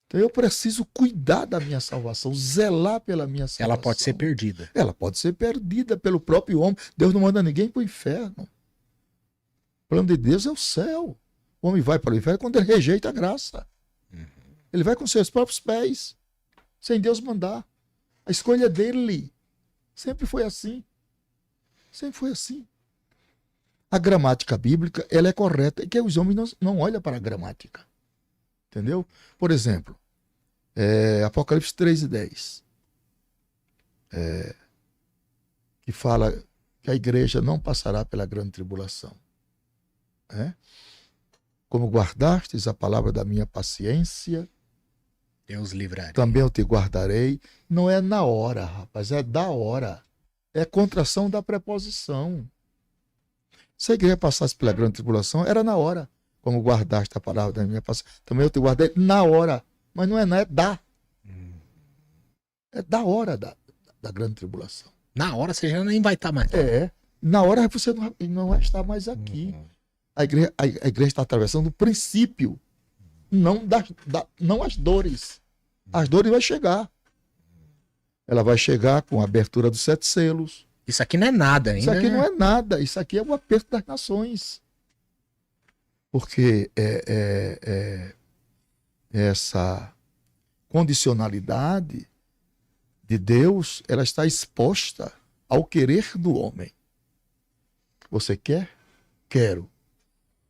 Então eu preciso cuidar da minha salvação, zelar pela minha salvação. Ela pode ser perdida. Ela pode ser perdida pelo próprio homem. Deus não manda ninguém para o inferno. O plano de Deus é o céu. O homem vai para o inferno quando ele rejeita a graça. Ele vai com seus próprios pés, sem Deus mandar. A escolha dele. Sempre foi assim. Sempre foi assim. A gramática bíblica, ela é correta. E que os homens não olham para a gramática. Entendeu? Por exemplo, Apocalipse 3:10. Que fala que a igreja não passará pela grande tribulação. Como guardastes a palavra da minha paciência, Deus livraria. também eu te guardarei. Não é na hora, rapaz, é da hora. É contração da preposição. Se a igreja passasse pela grande tribulação, era na hora. Como guardaste a palavra da minha passagem. Também eu te guardei na hora. Mas não é da. É da hora da grande tribulação. Na hora você já nem vai estar mais. Na hora você não vai estar mais aqui. A igreja está atravessando o princípio. Não as dores. As dores vão chegar. Ela vai chegar com a abertura dos 7 selos. Isso aqui não é nada ainda. Isso aqui não é nada. Isso aqui é o aperto das nações. Porque essa condicionalidade de Deus, ela está exposta ao querer do homem. Você quer? Quero.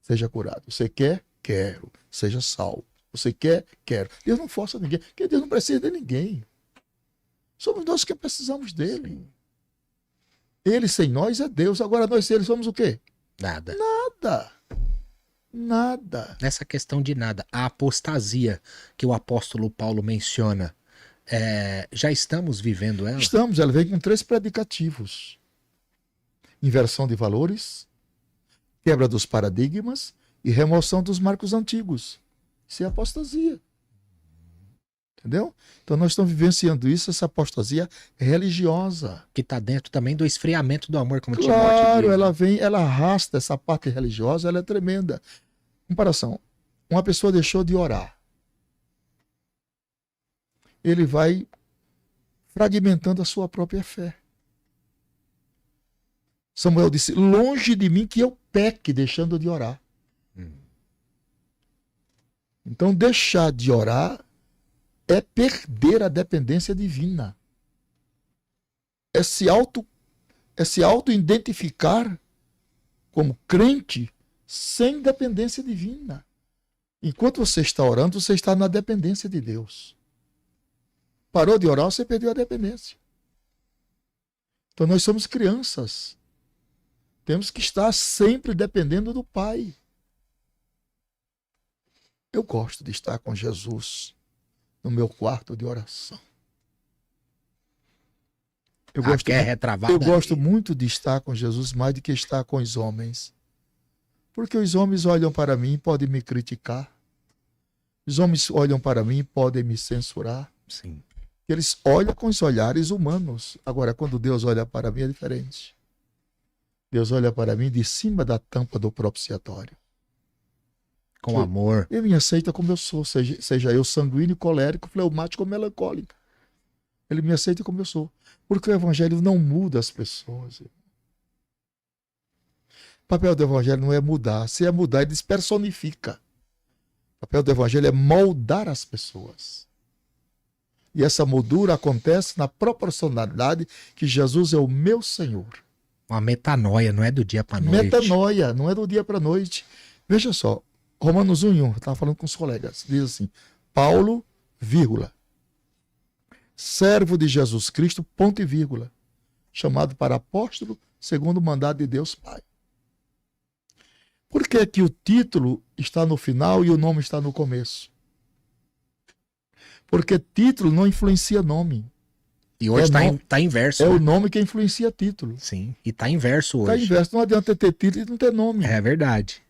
Seja curado. Você quer? Quero. Seja salvo. Você quer? Quero. Deus não força ninguém, porque Deus não precisa de ninguém. Somos nós que precisamos dele. Sim. Ele sem nós é Deus. Agora nós sem ele somos o quê? Nada. Nada. Nessa questão de nada. A apostasia que o apóstolo Paulo menciona, já estamos vivendo ela? Estamos. Ela vem com 3 predicativos. Inversão de valores, quebra dos paradigmas e remoção dos marcos antigos. Isso é apostasia. Entendeu? Então nós estamos vivenciando isso, essa apostasia religiosa. Que está dentro também do esfriamento do amor, como claro, ela arrasta essa parte religiosa, ela é tremenda. Comparação, uma pessoa deixou de orar. Ele vai fragmentando a sua própria fé. Samuel disse, longe de mim que eu peque deixando de orar. Então deixar de orar é perder a dependência divina. É se auto-identificar como crente sem dependência divina. Enquanto você está orando, você está na dependência de Deus. Parou de orar, você perdeu a dependência. Então nós somos crianças. Temos que estar sempre dependendo do Pai. Eu gosto de estar com Jesus no meu quarto de oração. Eu gosto muito de estar com Jesus mais do que estar com os homens. Porque os homens olham para mim e podem me criticar. Os homens olham para mim e podem me censurar. Sim. Eles olham com os olhares humanos. Agora, quando Deus olha para mim, é diferente. Deus olha para mim de cima da tampa do propiciatório. Com amor. Ele me aceita como eu sou, seja eu sanguíneo, colérico, fleumático ou melancólico. Ele me aceita como eu sou. Porque o evangelho não muda as pessoas. O papel do evangelho não é mudar. Se é mudar, ele despersonifica. O papel do evangelho é moldar as pessoas. E essa moldura acontece na proporcionalidade que Jesus é o meu Senhor. Uma metanoia, não é do dia para a noite. Metanoia, não é do dia para a noite. Veja só, Romanos 1:1, eu estava falando com os colegas, diz assim, Paulo, vírgula, servo de Jesus Cristo, ponto e vírgula, chamado para apóstolo, segundo o mandado de Deus Pai. Por que que o título está no final e o nome está no começo? Porque título não influencia nome. E hoje está inverso. É, né? O nome que influencia título. Sim, e está inverso hoje. Está inverso, não adianta ter título e não ter nome. É verdade.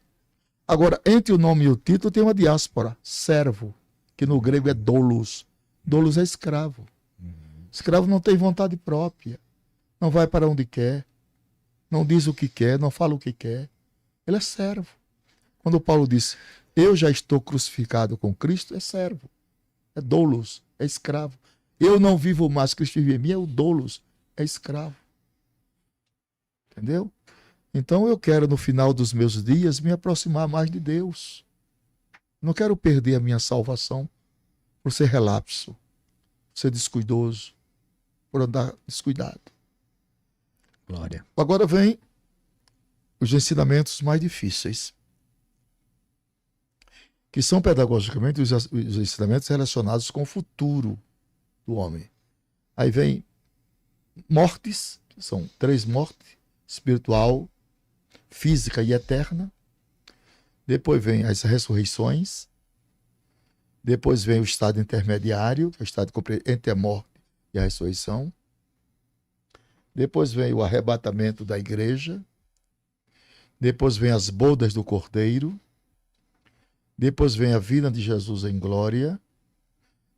Agora, entre o nome e o título tem uma diáspora, servo, que no grego é doulos. Doulos é escravo. Escravo não tem vontade própria, não vai para onde quer, não diz o que quer, não fala o que quer. Ele é servo. Quando Paulo diz, eu já estou crucificado com Cristo, é servo. É doulos, é escravo. Eu não vivo mais, Cristo vive em mim, é o doulos, é escravo. Entendeu? Então eu quero, no final dos meus dias, me aproximar mais de Deus. Não quero perder a minha salvação por ser relapso, por ser descuidoso, por andar descuidado. Glória. Agora vem os ensinamentos mais difíceis, que são pedagogicamente os ensinamentos relacionados com o futuro do homem. Aí vem mortes, que são 3 mortes, espiritual, física e eterna. Depois vem as ressurreições. Depois vem o estado intermediário, que é o estado entre a morte e a ressurreição. Depois vem o arrebatamento da igreja. Depois vem as bodas do Cordeiro. Depois vem a vinda de Jesus em glória.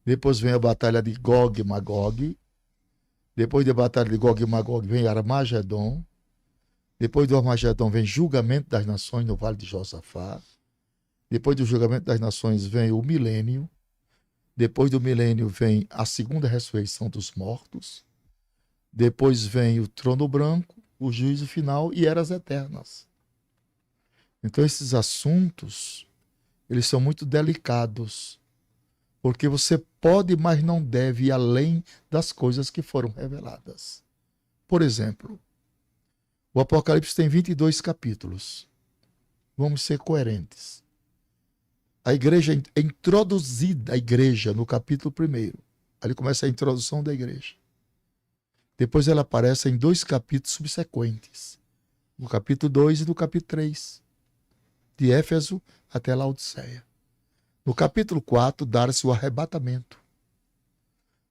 Depois vem a batalha de Gog e Magog. Depois da batalha de Gog e Magog vem Armagedon. Depois do Armagedon vem julgamento das nações no Vale de Josafá. Depois do julgamento das nações vem o milênio. Depois do milênio vem a segunda ressurreição dos mortos. Depois vem o trono branco, o juízo final e eras eternas. Então esses assuntos, eles são muito delicados, porque você pode, mas não deve ir além das coisas que foram reveladas. Por exemplo, o Apocalipse tem 22 capítulos. Vamos ser coerentes. A igreja é introduzida, a igreja, no capítulo 1. Ali começa a introdução da igreja. Depois ela aparece em 2 capítulos subsequentes. No capítulo 2 e no capítulo 3. De Éfeso até Laodiceia. No capítulo 4, dá-se o arrebatamento.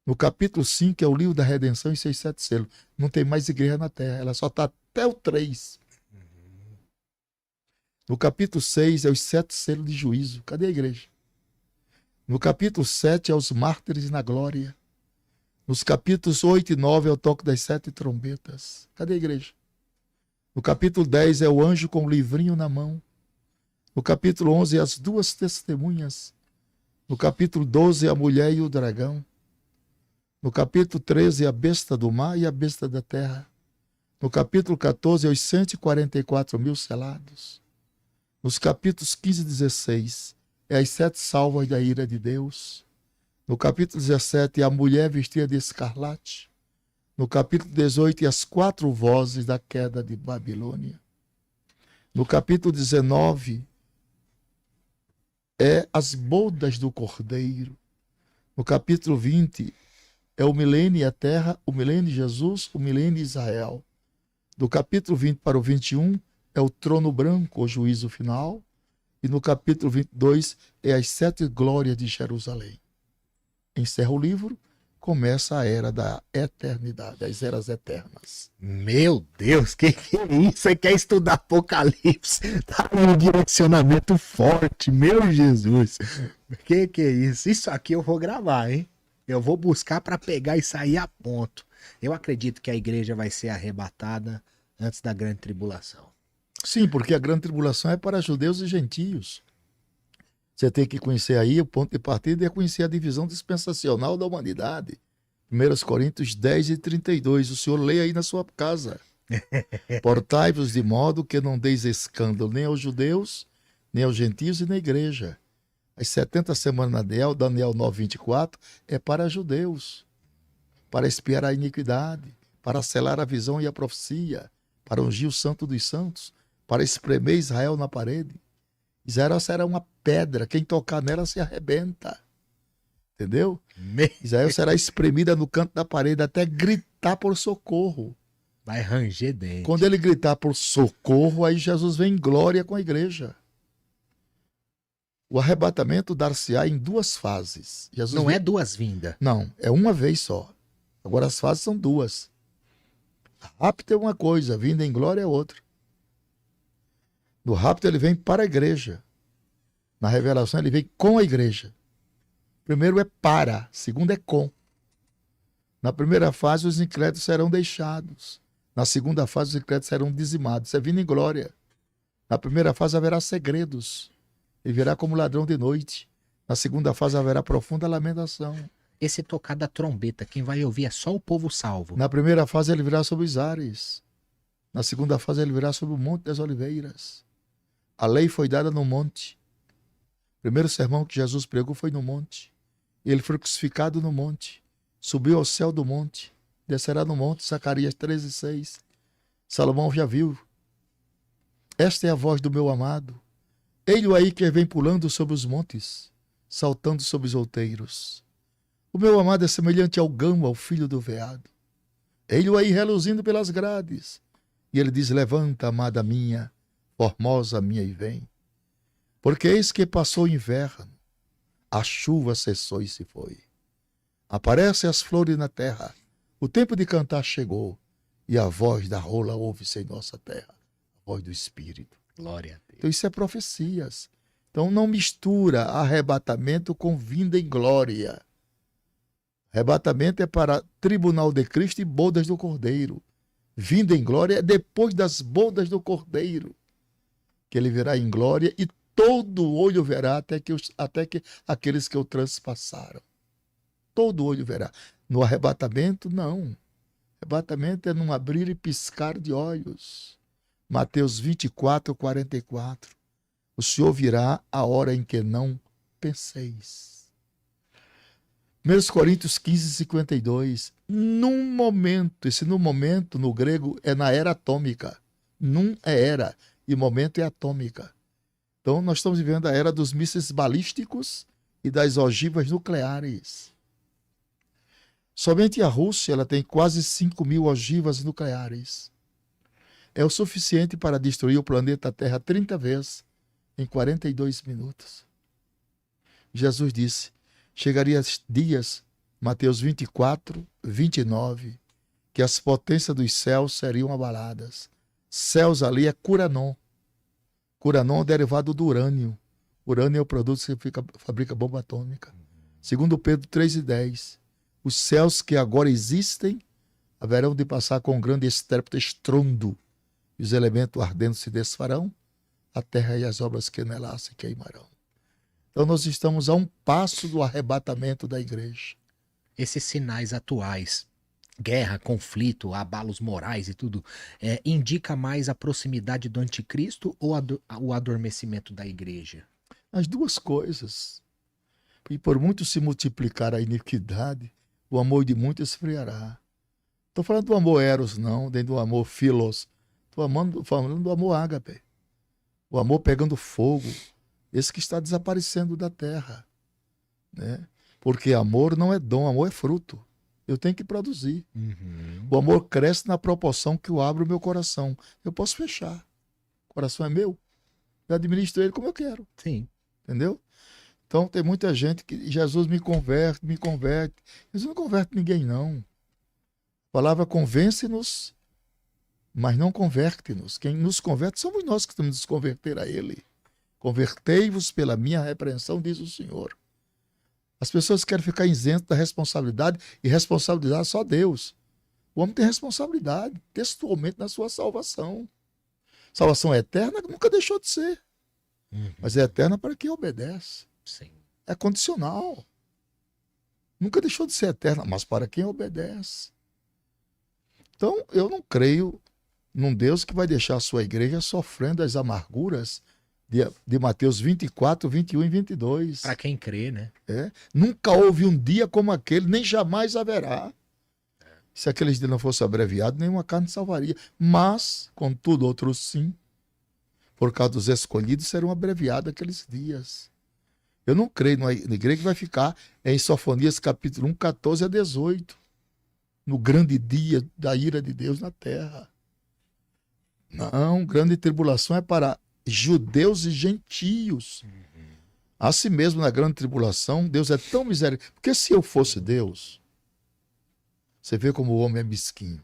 No capítulo 5 é o livro da redenção e 6 7 selos. Não tem mais igreja na terra, ela só está até o 3. No capítulo 6 é os 7 selos de juízo. Cadê a igreja? No capítulo 7 é os mártires na glória. Nos capítulos 8 e 9 é o toque das 7 trombetas. Cadê a igreja? No capítulo 10 é o anjo com o livrinho na mão. No capítulo 11 é as 2 testemunhas. No capítulo 12 é a mulher e o dragão. No capítulo 13 é a besta do mar e a besta da terra. No capítulo 14 é os 144.000 selados. Nos capítulos 15 e 16 é as 7 salvas da ira de Deus. No capítulo 17 é a mulher vestida de escarlate. No capítulo 18 é as 4 vozes da queda de Babilônia. No capítulo 19 é as bodas do Cordeiro. No capítulo 20 é o milênio e a terra, o milênio de Jesus, o milênio de Israel. Do capítulo 20 para o 21 é o trono branco, o juízo final. E no capítulo 22 é as 7 glórias de Jerusalém. Encerra o livro, começa a era da eternidade, as eras eternas. Meu Deus, que é isso? Você quer estudar Apocalipse? Tá num direcionamento forte, meu Jesus. Que é isso? Isso aqui eu vou gravar, hein? Eu vou buscar para pegar e sair a ponto. Eu acredito que a igreja vai ser arrebatada antes da grande tribulação. Sim, porque a grande tribulação é para judeus e gentios. Você tem que conhecer aí o ponto de partida e conhecer a divisão dispensacional da humanidade. 1 Coríntios 10 e 32. O senhor lê aí na sua casa. Portai-vos de modo que não deis escândalo nem aos judeus, nem aos gentios e na igreja. As 70 semanas de Daniel 9:24 é para judeus, para expiar a iniquidade, para selar a visão e a profecia, para ungir o santo dos santos, para espremer Israel na parede. Israel será uma pedra, quem tocar nela se arrebenta. Entendeu? Israel será espremida no canto da parede até gritar por socorro. Vai ranger dente. Quando ele gritar por socorro, aí Jesus vem em glória com a igreja. O arrebatamento dar-se-á em 2 fases. Jesus não é 2 vindas. Não, é uma vez só. Agora as fases são 2. Rapto é uma coisa, vinda em glória é outra. No rapto ele vem para a igreja. Na revelação ele vem com a igreja. Primeiro é para, segundo é com. Na primeira fase os incrédulos serão deixados. Na segunda fase os incrédulos serão dizimados. Isso é vindo em glória. Na primeira fase haverá segredos. Ele virá como ladrão de noite. Na segunda fase haverá profunda lamentação. Esse tocar da trombeta, quem vai ouvir é só o povo salvo. Na primeira fase ele virá sobre os ares. Na segunda fase ele virá sobre o Monte das Oliveiras. A lei foi dada no monte. O primeiro sermão que Jesus pregou foi no monte. Ele foi crucificado no monte. Subiu ao céu do monte. Descerá no monte, Zacarias 13:6. Salomão já viu. Esta é a voz do meu amado. Ele aí que vem pulando sobre os montes, saltando sobre os outeiros. O meu amado é semelhante ao gamo, ao filho do veado. Ele aí reluzindo pelas grades. E ele diz, levanta, amada minha, formosa minha, e vem. Porque eis que passou o inverno, a chuva cessou e se foi. Aparecem as flores na terra, o tempo de cantar chegou, e a voz da rola ouve-se em nossa terra, a voz do Espírito. Glória a Deus. Então isso é profecias. Então não mistura arrebatamento com vinda em glória. Arrebatamento é para tribunal de Cristo e bodas do Cordeiro. Vinda em glória é depois das bodas do Cordeiro, que ele virá em glória e todo olho verá até que aqueles que o transpassaram. Todo olho verá. No arrebatamento, não. Arrebatamento é num abrir e piscar de olhos. Mateus 24, 44. O Senhor virá a hora em que não penseis. 1 Coríntios 15, 52. Num momento, esse num momento no grego é na era atômica. Num é era e momento é atômica. Então nós estamos vivendo a era dos mísseis balísticos e das ogivas nucleares. Somente a Rússia ela tem quase 5.000 ogivas nucleares. É o suficiente para destruir o planeta Terra 30 vezes em 42 minutos. Jesus disse, chegaria dias, Mateus 24, 29, que as potências dos céus seriam abaladas. Céus ali é Curanon. Curanon é derivado do urânio. Urânio é o produto que fabrica bomba atômica. Segundo Pedro 3:10, os céus que agora existem haverão de passar com um grande estrépito estrondo, e os elementos ardendo se desfarão, a terra e as obras que nela se queimarão. Então nós estamos a um passo do arrebatamento da igreja. Esses sinais atuais, guerra, conflito, abalos morais e tudo, indica mais a proximidade do anticristo ou o adormecimento da igreja? As duas coisas. E por muito se multiplicar a iniquidade, o amor de muitos esfriará. Estou falando do amor eros, não, nem do amor filos. Estou falando do amor ágape. O amor pegando fogo. Esse que está desaparecendo da terra. Né? Porque amor não é dom, amor é fruto. Eu tenho que produzir. Uhum. O amor cresce na proporção que eu abro o meu coração. Eu posso fechar. O coração é meu. Eu administro ele como eu quero. Sim. Entendeu? Então tem muita gente que Jesus me converte. Jesus não converte ninguém, não. A palavra convence-nos, mas não converte-nos. Quem nos converte somos nós que temos de nos converter a Ele. Convertei-vos pela minha repreensão, diz o Senhor. As pessoas querem ficar isentas da responsabilidade e responsabilizar só Deus. O homem tem responsabilidade, textualmente, na sua salvação. Salvação é eterna, nunca deixou de ser. Uhum. Mas é eterna para quem obedece. Sim. É condicional. Nunca deixou de ser eterna, mas para quem obedece. Então, eu não creio num Deus que vai deixar a sua igreja sofrendo as amarguras de Mateus 24, 21 e 22. Para quem crê, né? Nunca houve um dia como aquele, nem jamais haverá. Se aqueles dias não fossem abreviados, nenhuma carne salvaria. Mas, contudo, outros sim. Por causa dos escolhidos, serão abreviados aqueles dias. Eu não creio na igreja que vai ficar em Sofonias capítulo 1, 14 a 18. No grande dia da ira de Deus na terra. Não, grande tribulação é para judeus e gentios. Assim mesmo, na grande tribulação, Deus é tão misericordioso. Porque se eu fosse Deus, você vê como o homem é mesquinho.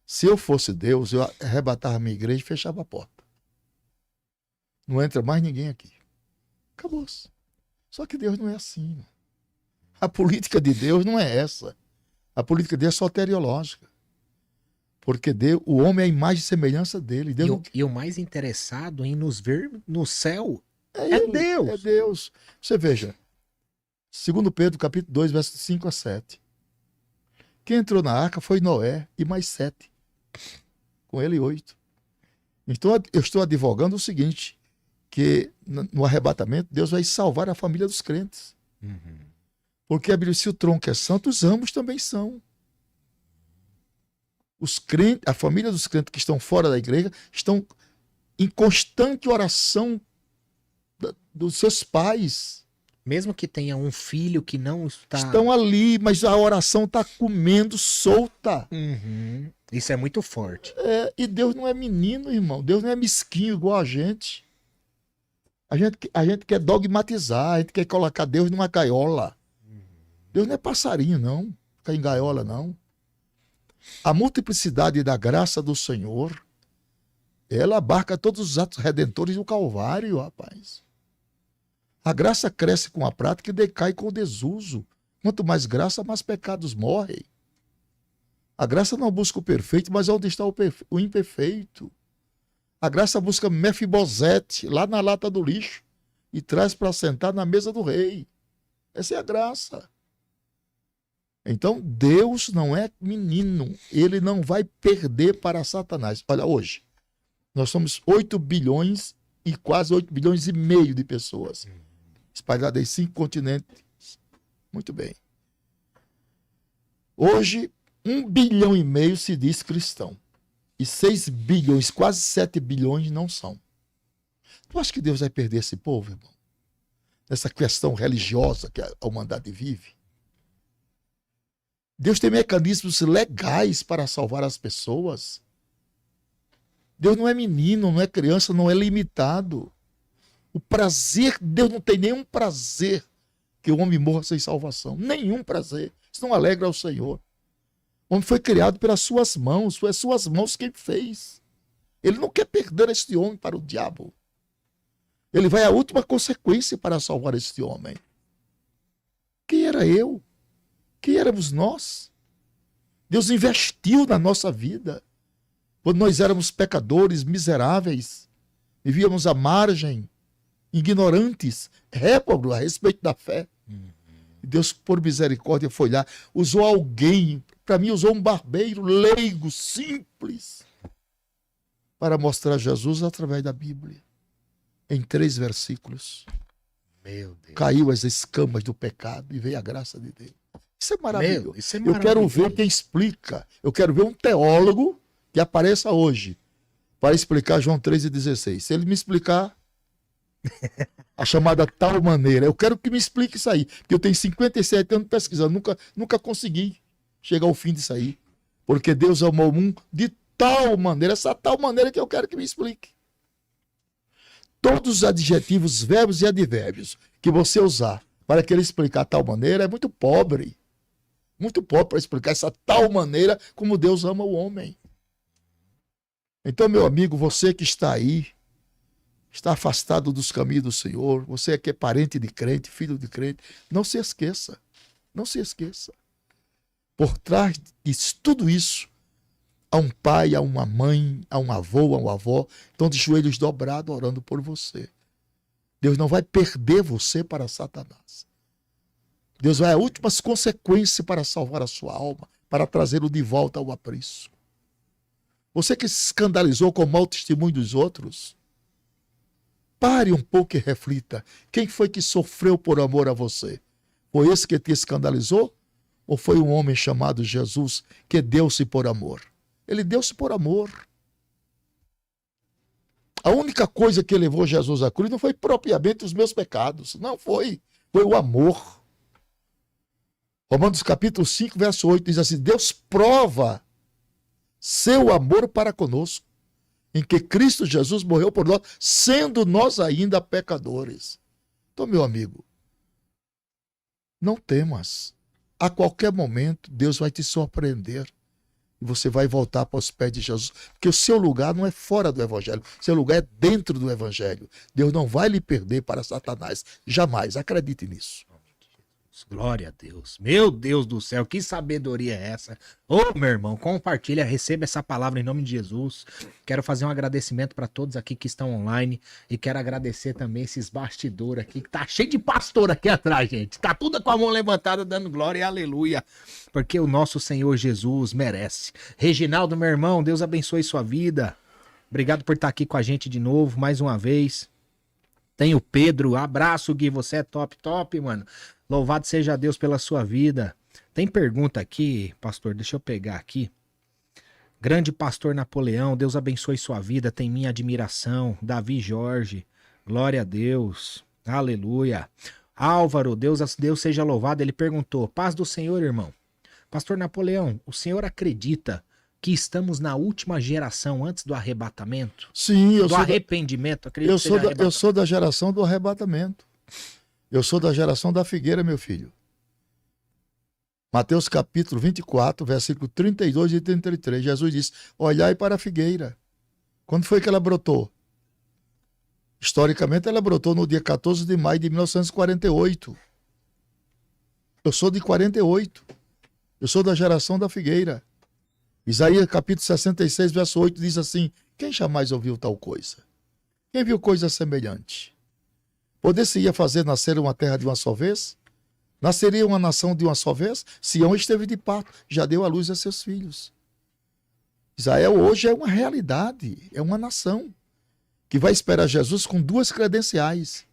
Se eu fosse Deus, eu arrebatava a minha igreja e fechava a porta. Não entra mais ninguém aqui. Acabou-se. Só que Deus não é assim. A política de Deus não é essa. A política de Deus é soteriológica. Porque o homem é a imagem e semelhança dele. Deus E o mais interessado em nos ver no céu é ele, Deus. É Deus. Você veja, 2 Pedro capítulo 2, versos 5 a 7. Quem entrou na arca foi Noé e mais 7. Com ele 8. Então eu estou advogando o seguinte, que no arrebatamento Deus vai salvar a família dos crentes. Uhum. Porque a Bíblia, se o tronco é santo, os ramos também são. Os crentes, a família dos crentes que estão fora da igreja estão em constante oração dos seus pais. Mesmo que tenha um filho que não está... Estão ali, mas a oração está comendo solta. Uhum. Isso é muito forte. E Deus não é menino, irmão. Deus não é mesquinho igual a gente. A gente quer dogmatizar, a gente quer colocar Deus numa gaiola. Deus não é passarinho, não. Ficar em gaiola, não. A multiplicidade da graça do Senhor, ela abarca todos os atos redentores do Calvário, rapaz. A graça cresce com a prática e decai com o desuso. Quanto mais graça, mais pecados morrem. A graça não busca o perfeito, mas é onde está o imperfeito. A graça busca Mefibosete, lá na lata do lixo, e traz para sentar na mesa do rei. Essa é a graça. Então, Deus não é menino. Ele não vai perder para Satanás. Olha, hoje, nós somos 8 bilhões e quase 8 bilhões e meio de pessoas, espalhadas em 5 continentes. Muito bem. Hoje, 1 bilhão e meio se diz cristão. E 6 bilhões, quase 7 bilhões não são. Tu acha que Deus vai perder esse povo, irmão? Nessa questão religiosa que a humanidade vive? Deus tem mecanismos legais para salvar as pessoas. Deus não é menino, não é criança, não é limitado. O prazer, Deus não tem nenhum prazer que o homem morra sem salvação. Nenhum prazer. Isso não alegra ao Senhor. O homem foi criado pelas suas mãos, foi as suas mãos quem fez. Ele não quer perder este homem para o diabo. Ele vai à última consequência para salvar este homem. Quem era eu? Quem éramos nós? Deus investiu na nossa vida. Quando nós éramos pecadores, miseráveis, vivíamos à margem, ignorantes, réprobos a respeito da fé. Deus, por misericórdia, foi lá, usou alguém, para mim usou um barbeiro leigo, simples, para mostrar Jesus através da Bíblia. Em 3 versículos. Meu Deus. Caiu as escamas do pecado e veio a graça de Deus. Isso é maravilhoso. Isso é Eu quero maravilhoso. ver quem explica. Eu quero ver um teólogo que apareça hoje para explicar João 3,16. Se ele me explicar a chamada tal maneira, eu quero que me explique isso aí. Porque eu tenho 57 anos pesquisando, nunca consegui chegar ao fim disso aí. Porque Deus amou o mundo de tal maneira, essa tal maneira que eu quero que me explique. Todos os adjetivos, verbos e advérbios que você usar para querer explicar tal maneira é muito pobre. Muito pobre para explicar essa tal maneira como Deus ama o homem. Então, meu amigo, você que está aí, está afastado dos caminhos do Senhor, você que é parente de crente, filho de crente, não se esqueça. Não se esqueça. Por trás de tudo isso, há um pai, há uma mãe, há um avô, há uma avó, estão de joelhos dobrados orando por você. Deus não vai perder você para Satanás. Deus vai a últimas consequências para salvar a sua alma, para trazê-lo de volta ao aprisco. Você que se escandalizou com o mau testemunho dos outros, pare um pouco e reflita. Quem foi que sofreu por amor a você? Foi esse que te escandalizou? Ou foi um homem chamado Jesus que deu-se por amor? Ele deu-se por amor. A única coisa que levou Jesus à cruz não foi propriamente os meus pecados. Não foi. Foi o amor. Romanos capítulo 5, verso 8 diz assim: Deus prova seu amor para conosco, em que Cristo Jesus morreu por nós, sendo nós ainda pecadores. Então, meu amigo, não temas. A qualquer momento, Deus vai te surpreender. E você vai voltar para os pés de Jesus. Porque o seu lugar não é fora do Evangelho. O seu lugar é dentro do Evangelho. Deus não vai lhe perder para Satanás. Jamais. Acredite nisso. Glória a Deus. Meu Deus do céu, que sabedoria é essa? Ô, meu irmão, compartilha, receba essa palavra em nome de Jesus. Quero fazer um agradecimento para todos aqui que estão online e quero agradecer também esses bastidores aqui, que tá cheio de pastor aqui atrás, gente. Tá tudo com a mão levantada, dando glória e aleluia, porque o nosso Senhor Jesus merece. Reginaldo, meu irmão, Deus abençoe sua vida. Obrigado por estar aqui com a gente de novo, mais uma vez. Tem o Pedro, abraço, Gui, você é top, mano. Louvado seja Deus pela sua vida. Tem pergunta aqui, pastor, deixa eu pegar aqui. Grande pastor Napoleão, Deus abençoe sua vida, tem minha admiração. Davi Jorge, glória a Deus, aleluia. Álvaro, Deus seja louvado, ele perguntou, paz do Senhor, irmão. Pastor Napoleão, o senhor acredita que estamos na última geração antes do arrebatamento? Sim, eu do sou arrependimento, eu sou da geração do arrebatamento. Eu sou da geração da figueira, meu filho. Mateus capítulo 24, versículo 32 e 33. Jesus diz: olhai para a figueira. Quando foi que ela brotou? Historicamente, ela brotou no dia 14 de maio de 1948. Eu sou de 48. Eu sou da geração da figueira. Isaías capítulo 66, verso 8 diz assim: quem jamais ouviu tal coisa? Quem viu coisa semelhante? Poder-se-ia fazer nascer uma terra de uma só vez? Nasceria uma nação de uma só vez? Sião esteve de parto, já deu à luz a seus filhos. Israel hoje é uma realidade, é uma nação que vai esperar Jesus com duas credenciais.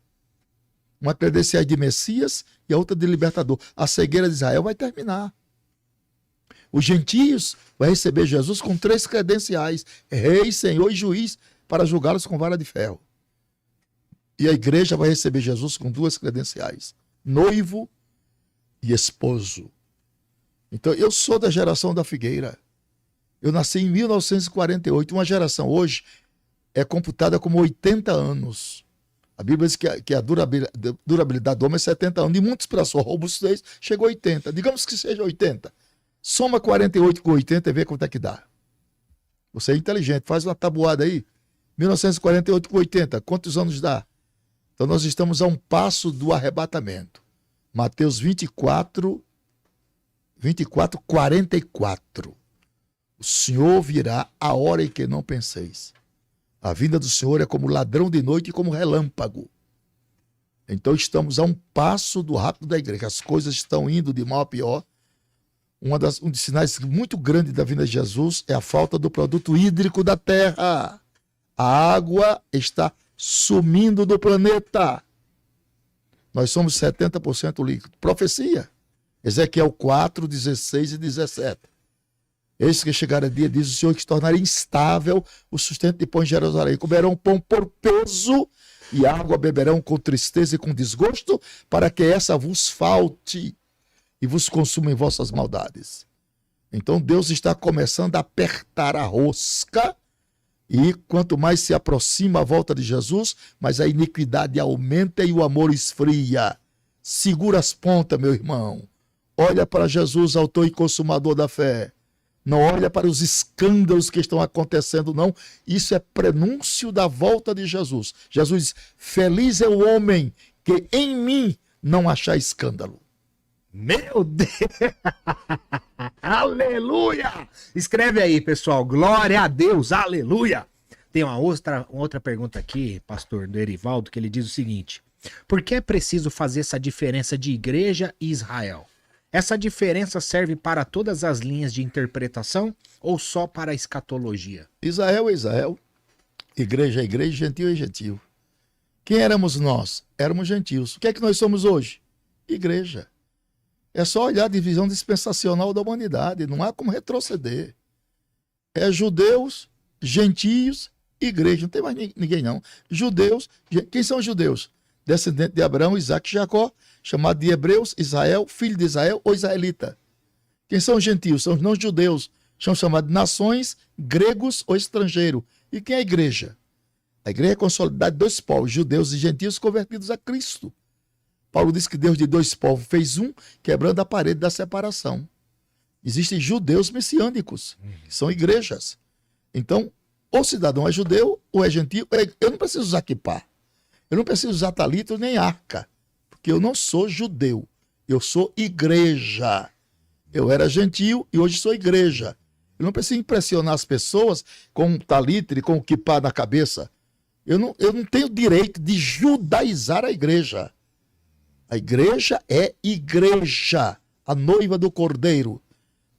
Uma credencial de Messias e a outra de libertador. A cegueira de Israel vai terminar. Os gentios vão receber Jesus com três credenciais: rei, senhor e juiz, para julgá-los com vara de ferro. E a igreja vai receber Jesus com duas credenciais: noivo e esposo. Então, eu sou da geração da figueira. Eu nasci em 1948. Uma geração hoje é computada como 80 anos. A Bíblia diz que a durabilidade do homem é 70 anos. E muitos, para sua robustez, chegou a 80. Digamos que seja 80. Soma 48 com 80 e vê quanto é que dá. Você é inteligente, faz uma tabuada aí. 1948 com 80, quantos anos dá? Então nós estamos a um passo do arrebatamento. Mateus 24, 44. O Senhor virá a hora em que não penseis. A vinda do Senhor é como ladrão de noite e como relâmpago. Então estamos a um passo do rápido da igreja. As coisas estão indo de mal a pior. Um dos sinais muito grandes da vinda de Jesus é a falta do produto hídrico da terra. A água está sumindo do planeta. Nós somos 70% líquido. Profecia. Ezequiel 4, 16 e 17. Eis que chegará dia, diz o Senhor, que se tornará instável o sustento de pão em Jerusalém. Comerão pão por peso e água beberão com tristeza e com desgosto, para que essa vos falte e vos consuma em vossas maldades. Então Deus está começando a apertar a rosca, e quanto mais se aproxima a volta de Jesus, mais a iniquidade aumenta e o amor esfria. Segura as pontas, meu irmão. Olha para Jesus, autor e consumador da fé. Não olha para os escândalos que estão acontecendo, não. Isso é prenúncio da volta de Jesus. Jesus diz: feliz é o homem que em mim não achar escândalo. Meu Deus! Aleluia! Escreve aí, pessoal. Glória a Deus! Aleluia! Tem uma outra pergunta aqui, pastor, do Erivaldo, que ele diz o seguinte: por que é preciso fazer essa diferença de igreja e Israel? Essa diferença serve para todas as linhas de interpretação ou só para a escatologia? Israel é Israel, igreja é igreja, gentil é gentil. Quem éramos nós? Éramos gentios. O que é que nós somos hoje? Igreja. É só olhar a divisão dispensacional da humanidade, não há como retroceder. É judeus, gentios, igreja, não tem mais ninguém não. Judeus, quem são os judeus? Descendente de Abraão, Isaac e Jacó, chamado de hebreus, Israel, filho de Israel ou israelita. Quem são os gentios? São os não-judeus, são chamados de nações, gregos ou estrangeiro. E quem é a igreja? A igreja é consolidada de dois povos, judeus e gentios convertidos a Cristo. Paulo diz que Deus de dois povos fez um, quebrando a parede da separação. Existem judeus messiânicos, que são igrejas. Então, ou o cidadão é judeu ou é gentio. Eu não preciso usar quipá. Eu não preciso usar talito nem arca, porque eu não sou judeu. Eu sou igreja. Eu era gentio e hoje sou igreja. Eu não preciso impressionar as pessoas com um talito e com o quipá na cabeça. Eu não tenho direito de judaizar a igreja. A igreja é igreja, a noiva do Cordeiro.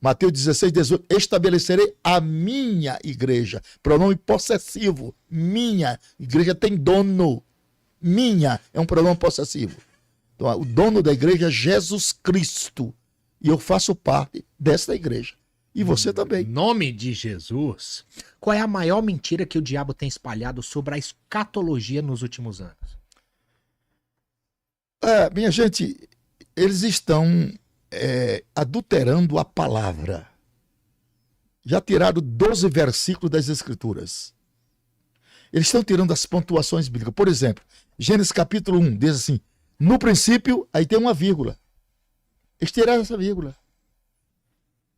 Mateus 16, 18, estabelecerei a minha igreja. Pronome possessivo, minha. Igreja tem dono. Minha é um pronome possessivo. Então, o dono da igreja é Jesus Cristo. E eu faço parte desta igreja. E você também. Em nome de Jesus, qual é a maior mentira que o diabo tem espalhado sobre a escatologia nos últimos anos? Minha gente, eles estão adulterando a palavra. Já tiraram 12 versículos das Escrituras. Eles estão tirando as pontuações bíblicas. Por exemplo, Gênesis capítulo 1 diz assim: no princípio, aí tem uma vírgula. Eles tiraram essa vírgula.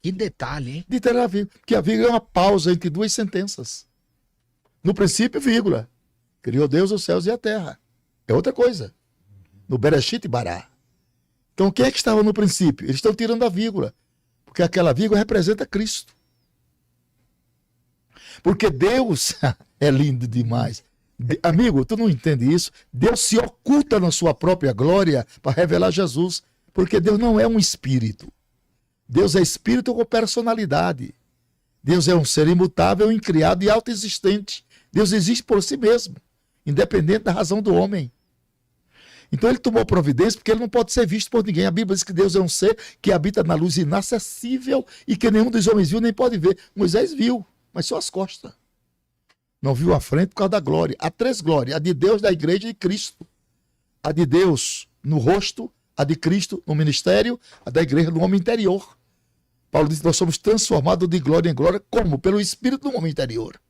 Que detalhe, hein? De ter a vírgula. Porque a vírgula é uma pausa entre duas sentenças. No princípio, vírgula. Criou Deus os céus e a terra. É outra coisa. No Bereshit Bará. Então, quem é que estava no princípio? Eles estão tirando a vírgula. Porque aquela vírgula representa Cristo. Porque Deus é lindo demais. Amigo, tu não entende isso? Deus se oculta na sua própria glória para revelar Jesus. Porque Deus não é um espírito. Deus é espírito com personalidade. Deus é um ser imutável, incriado e autoexistente. Deus existe por si mesmo, independente da razão do homem. Então ele tomou providência porque ele não pode ser visto por ninguém. A Bíblia diz que Deus é um ser que habita na luz inacessível e que nenhum dos homens viu nem pode ver. Moisés viu, mas só as costas. Não viu a frente por causa da glória. Há três glórias: a de Deus, da igreja e de Cristo. A de Deus no rosto, a de Cristo no ministério, a da igreja no homem interior. Paulo diz que nós somos transformados de glória em glória, como? Pelo Espírito no homem interior.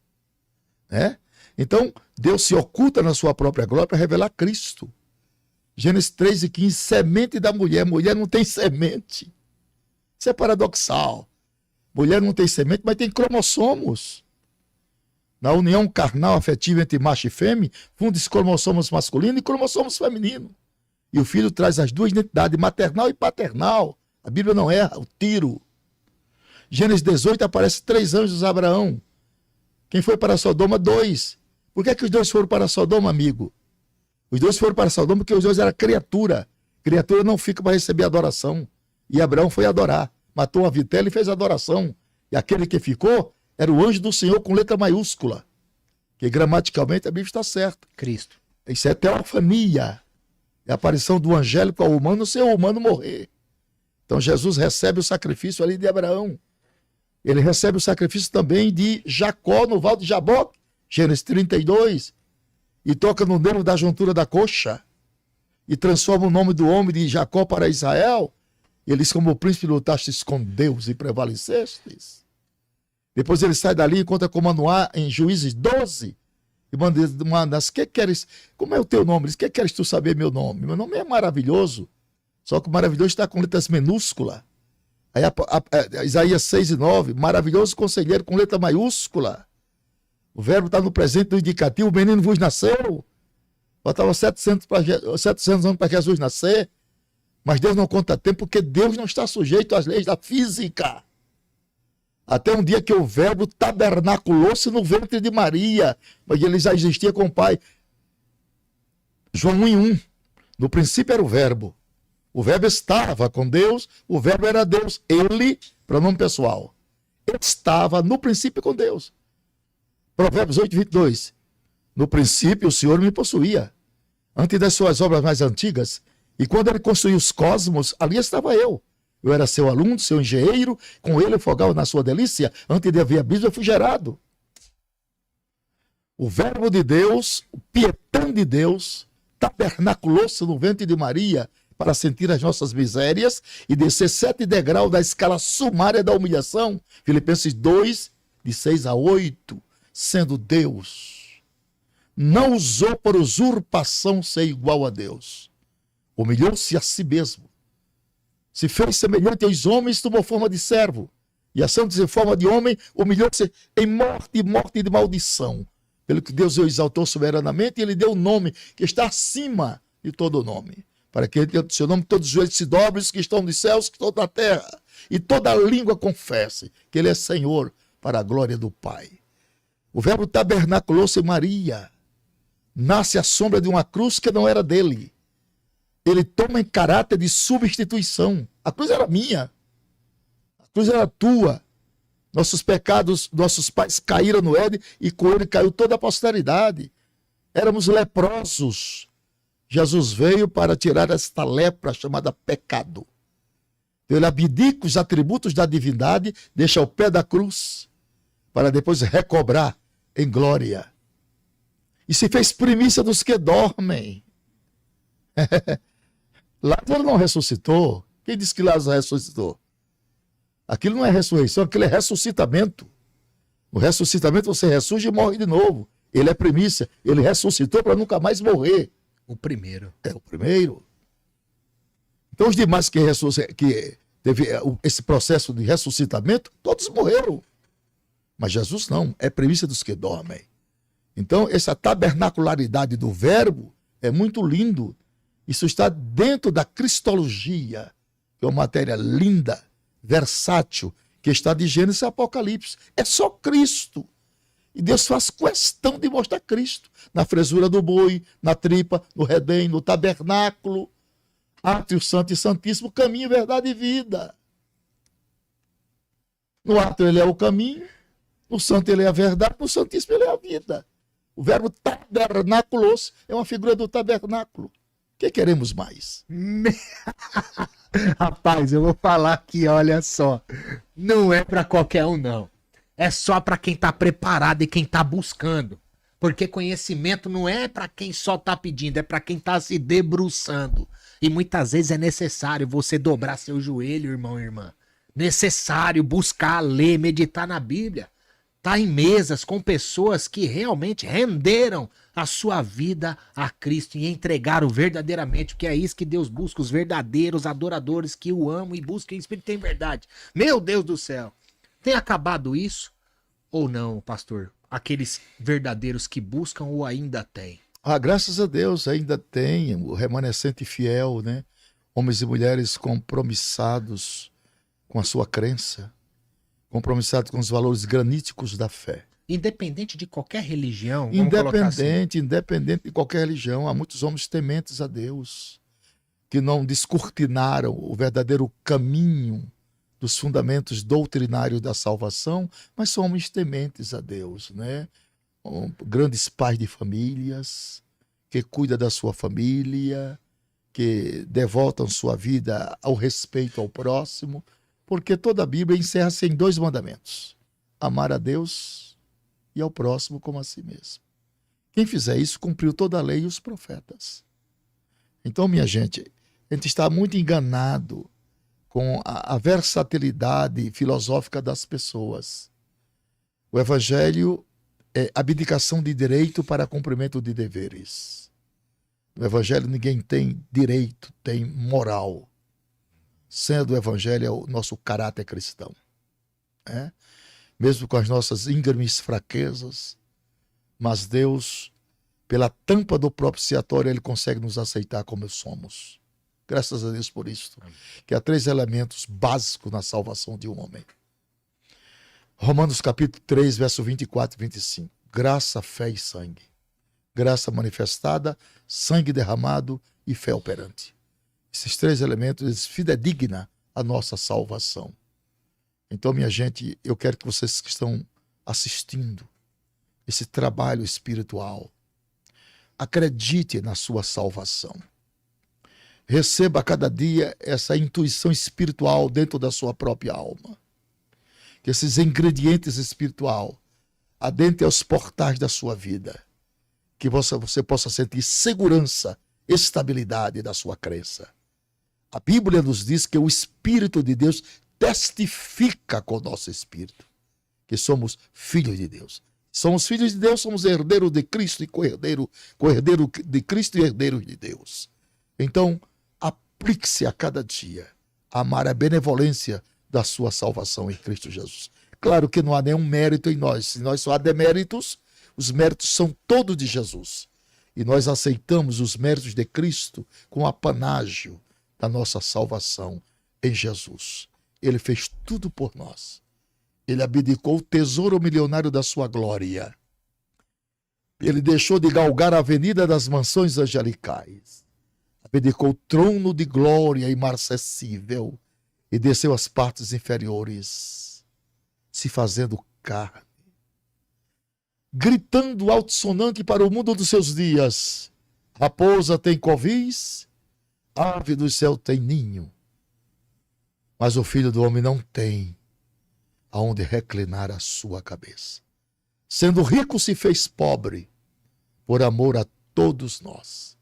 Então, Deus se oculta na sua própria glória para revelar Cristo. Gênesis 3:15, semente da mulher. Mulher não tem semente. Isso é paradoxal. Mulher não tem semente, mas tem cromossomos. Na união carnal afetiva entre macho e fêmea, funde-se cromossomos masculino e cromossomos feminino. E o filho traz as duas identidades, maternal e paternal. A Bíblia não erra, o tiro. Gênesis 18 aparece 3 anjos de Abraão. Quem foi para Sodoma? 2. Por que é que os 2 foram para Sodoma, amigo? Os 2 foram para Sodoma porque os 2 eram criatura. Criatura não fica para receber adoração. E Abraão foi adorar. Matou uma vitela e fez adoração. E aquele que ficou era o anjo do Senhor com letra maiúscula. Que gramaticalmente a Bíblia está certa. Cristo. Isso é teofania. É a aparição do angélico ao humano sem o humano morrer. Então Jesus recebe o sacrifício ali de Abraão. Ele recebe o sacrifício também de Jacó no Val de Jaboque, Gênesis 32, e toca no nervo da juntura da coxa, e transforma o nome do homem de Jacó para Israel. Ele diz: como o príncipe lutastes com Deus e prevalecestes. Depois ele sai dali e encontra com Manoá em Juízes 12, e manda: que queres? Como é o teu nome? Ele diz: que queres tu saber meu nome? Meu nome é maravilhoso, só que o maravilhoso está com letras minúsculas. Aí Isaías 6:9, maravilhoso conselheiro com letra maiúscula. O verbo está no presente do indicativo, o menino vos nasceu. Faltava 700 anos para Jesus nascer. Mas Deus não conta tempo porque Deus não está sujeito às leis da física. Até um dia que o verbo tabernaculou-se no ventre de Maria, mas ele já existia com o Pai. João 1:1, no princípio era o verbo. O verbo estava com Deus, o verbo era Deus. Ele, pronome pessoal, estava no princípio com Deus. Provérbios 8:22. No princípio o Senhor me possuía, antes das suas obras mais antigas, e quando ele construiu os cosmos, ali estava eu. Eu era seu aluno, seu engenheiro, com ele eu fogava na sua delícia, antes de haver abismo eu fui gerado. O verbo de Deus, o pietã de Deus, tabernaculou-se no ventre de Maria, para sentir as nossas misérias e descer 7 degraus da escala sumária da humilhação. Filipenses 2, de 6-8, sendo Deus, não usou por usurpação ser igual a Deus. Humilhou-se a si mesmo. Se fez semelhante aos homens, tomou forma de servo. E assim, em forma de homem, humilhou-se em morte de maldição. Pelo que Deus o exaltou soberanamente, e ele deu o nome que está acima de todo nome. Para que ele, seu nome, todos os joelhos se dobrem, os que estão nos céus, que estão na terra, e toda língua confesse que ele é Senhor, para a glória do Pai. O verbo tabernaculou-se em Maria. Nasce à sombra de uma cruz que não era dele. Ele toma em caráter de substituição. A cruz era minha. A cruz era tua. Nossos pecados, nossos pais caíram no Éden e com ele caiu toda a posteridade. Éramos leprosos. Jesus veio para tirar esta lepra chamada pecado. Ele abdica os atributos da divindade, deixa ao pé da cruz, para depois recobrar em glória. E se fez primícia dos que dormem. Lázaro não ressuscitou. Quem disse que Lázaro ressuscitou? Aquilo não é ressurreição, aquilo é ressuscitamento. No ressuscitamento você ressurge e morre de novo. Ele é primícia. Ele ressuscitou para nunca mais morrer. O primeiro. É o primeiro. Então os demais que teve esse processo de ressuscitamento, todos morreram. Mas Jesus não, é premissa dos que dormem. Então, essa tabernacularidade do verbo é muito lindo. Isso está dentro da cristologia, que é uma matéria linda, versátil, que está de Gênesis e Apocalipse. É só Cristo. E Deus faz questão de mostrar Cristo na fresura do boi, na tripa, no redém, no tabernáculo, átrio santo e santíssimo, caminho, verdade e vida. No átrio ele é o caminho, no santo ele é a verdade, no santíssimo ele é a vida. O verbo tabernaculos é uma figura do tabernáculo. O que queremos mais? Rapaz, eu vou falar aqui, olha só. Não é para qualquer um, não. É só para quem tá preparado e quem tá buscando. Porque conhecimento não é para quem só tá pedindo, é para quem tá se debruçando. E muitas vezes é necessário você dobrar seu joelho, irmão e irmã. Necessário buscar, ler, meditar na Bíblia. Tá em mesas com pessoas que realmente renderam a sua vida a Cristo e entregaram verdadeiramente, porque é isso que Deus busca, os verdadeiros adoradores que o amam e buscam em espírito e em verdade. Meu Deus do céu! Tem acabado isso ou não, pastor? Aqueles verdadeiros que buscam ou ainda tem? Graças a Deus ainda tem o remanescente fiel, né? Homens e mulheres compromissados com a sua crença, compromissados com os valores graníticos da fé. Independente de qualquer religião, vamos colocar assim. Independente de qualquer religião, há muitos homens tementes a Deus, que não descortinaram o verdadeiro caminho dos fundamentos doutrinários da salvação, mas são homens tementes a Deus, né? Grandes pais de famílias, que cuidam da sua família, que devotam sua vida ao respeito ao próximo, porque toda a Bíblia encerra-se em 2 mandamentos: amar a Deus e ao próximo como a si mesmo. Quem fizer isso cumpriu toda a lei e os profetas. Então, minha gente, a gente está muito enganado com a versatilidade filosófica das pessoas. O Evangelho é abdicação de direito para cumprimento de deveres. No Evangelho ninguém tem direito, tem moral. Sendo o Evangelho é o nosso caráter cristão. Mesmo com as nossas íngremes fraquezas, mas Deus, pela tampa do propiciatório, Ele consegue nos aceitar como somos. Graças a Deus por isso. Que há 3 elementos básicos na salvação de um homem. Romanos capítulo 3, verso 24 e 25. Graça, fé e sangue. Graça manifestada, sangue derramado e fé operante. Esses 3 elementos, eles fidedignam a nossa salvação. Então, minha gente, eu quero que vocês que estão assistindo esse trabalho espiritual, acredite na sua salvação. Receba a cada dia essa intuição espiritual dentro da sua própria alma. Que esses ingredientes espirituais adentrem aos portais da sua vida. Que você possa sentir segurança, estabilidade da sua crença. A Bíblia nos diz que o Espírito de Deus testifica com o nosso espírito que somos filhos de Deus. Somos filhos de Deus, somos herdeiros de Cristo e co-herdeiro de Cristo e herdeiros de Deus. Então, aplique-se a cada dia a amar a benevolência da sua salvação em Cristo Jesus. Claro que não há nenhum mérito em nós. Se nós só há deméritos, os méritos são todos de Jesus. E nós aceitamos os méritos de Cristo com apanágio da nossa salvação em Jesus. Ele fez tudo por nós. Ele abdicou o tesouro milionário da sua glória. Ele deixou de galgar a avenida das mansões angelicais. Abdicou o trono de glória imarcessível e desceu às partes inferiores, se fazendo carne. Gritando altissonante para o mundo dos seus dias: raposa tem covis, ave do céu tem ninho, mas o Filho do Homem não tem aonde reclinar a sua cabeça. Sendo rico, se fez pobre, por amor a todos nós.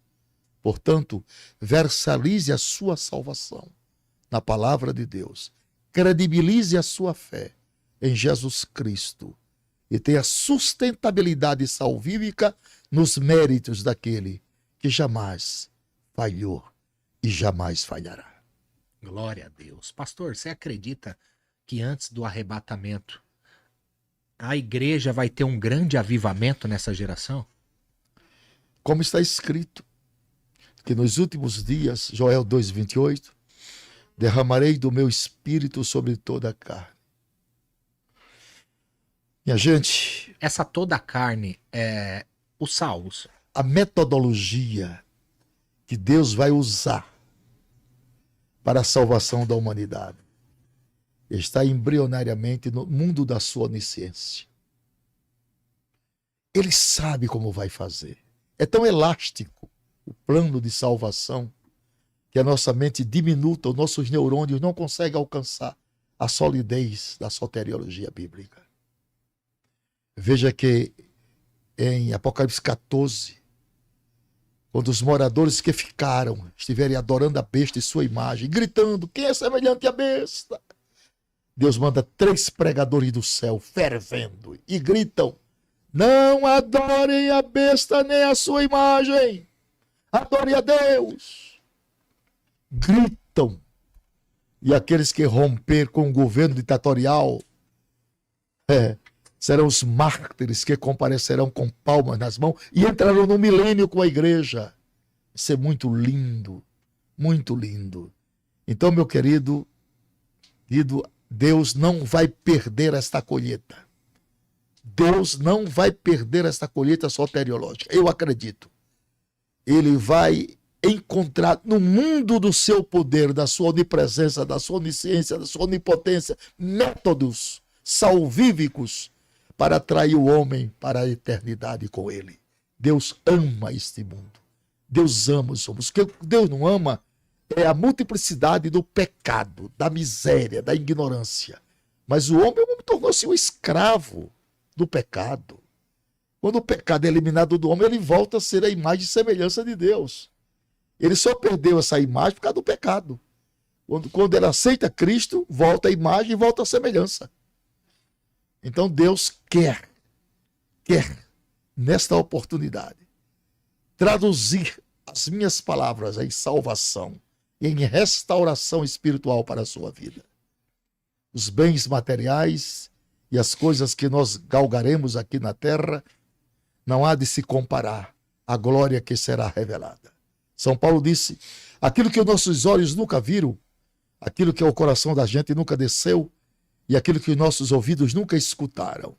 Portanto, versalize a sua salvação na palavra de Deus. Credibilize a sua fé em Jesus Cristo e tenha sustentabilidade salvífica nos méritos daquele que jamais falhou e jamais falhará. Glória a Deus. Pastor, você acredita que antes do arrebatamento a igreja vai ter um grande avivamento nessa geração? Como está escrito, que nos últimos dias, Joel 2,28, derramarei do meu espírito sobre toda a carne. Minha gente, Essa toda a carne é os salvos. a metodologia que Deus vai usar para a salvação da humanidade está embrionariamente no mundo da sua onisciência. Ele sabe como vai fazer. É tão elástico o plano de salvação que a nossa mente diminuta, os nossos neurônios não conseguem alcançar a solidez da soteriologia bíblica. Veja que em Apocalipse 14, quando os moradores que ficaram estiverem adorando a besta e sua imagem, gritando, quem é semelhante à besta? Deus manda 3 pregadores do céu fervendo e gritam, não adorem a besta nem a sua imagem, adorem a Deus. Gritam. E aqueles que romper com o governo ditatorial serão os mártires que comparecerão com palmas nas mãos e entrarão no milênio com a igreja. Isso é muito lindo, muito lindo. Então, meu querido, Deus não vai perder esta colheita. Deus não vai perder esta colheita soteriológica. Eu acredito. Ele vai encontrar no mundo do seu poder, da sua onipresença, da sua onisciência, da sua onipotência, métodos salvíficos para atrair o homem para a eternidade com ele. Deus ama este mundo. Deus ama os homens. O que Deus não ama é a multiplicidade do pecado, da miséria, da ignorância. Mas o homem tornou-se um escravo do pecado. Quando o pecado é eliminado do homem, ele volta a ser a imagem e semelhança de Deus. Ele só perdeu essa imagem por causa do pecado. Quando ele aceita Cristo, volta a imagem e volta a semelhança. Então Deus quer, nesta oportunidade, traduzir as minhas palavras em salvação, em restauração espiritual para a sua vida. Os bens materiais e as coisas que nós galgaremos aqui na terra, não há de se comparar à glória que será revelada. São Paulo disse, aquilo que os nossos olhos nunca viram, aquilo que ao coração da gente nunca desceu, e aquilo que os nossos ouvidos nunca escutaram,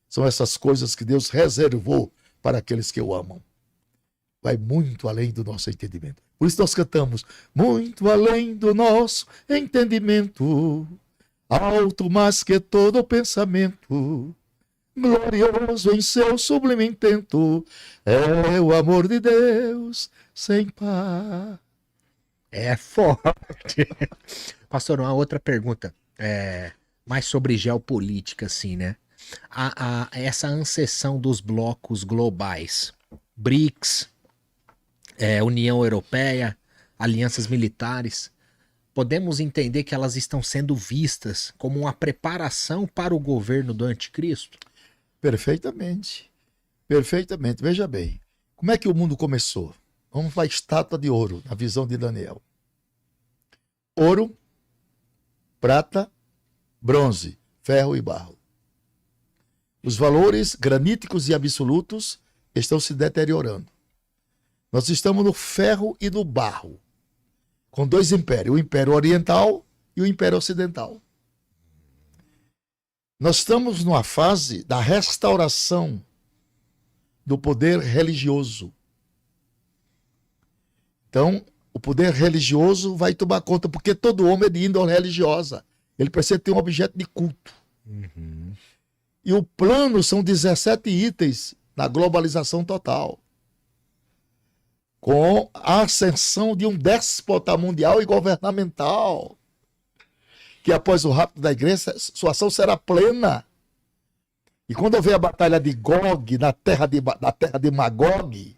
são essas coisas que Deus reservou para aqueles que o amam. Vai muito além do nosso entendimento. Por isso nós cantamos, muito além do nosso entendimento, alto mais que todo pensamento, glorioso em seu sublime intento, é o amor de Deus sem par. É forte. Pastor, uma outra pergunta, mais sobre geopolítica, assim, né? Essa ancessão dos blocos globais, BRICS, União Europeia, alianças militares, podemos entender que elas estão sendo vistas como uma preparação para o governo do anticristo? Perfeitamente. Perfeitamente. Veja bem, como é que o mundo começou? Vamos para a estátua de ouro, na visão de Daniel. Ouro, prata, bronze, ferro e barro. Os valores graníticos e absolutos estão se deteriorando. Nós estamos no ferro e no barro, com 2 impérios, o Império Oriental e o Império Ocidental. Nós estamos numa fase da restauração do poder religioso. Então, o poder religioso vai tomar conta, porque todo homem é de índole religiosa. Ele precisa ter um objeto de culto. Uhum. E o plano são 17 itens na globalização total, com a ascensão de um déspota mundial e governamental, que após o rapto da igreja, sua ação será plena. E quando houver a batalha de Gog, na terra de Magog,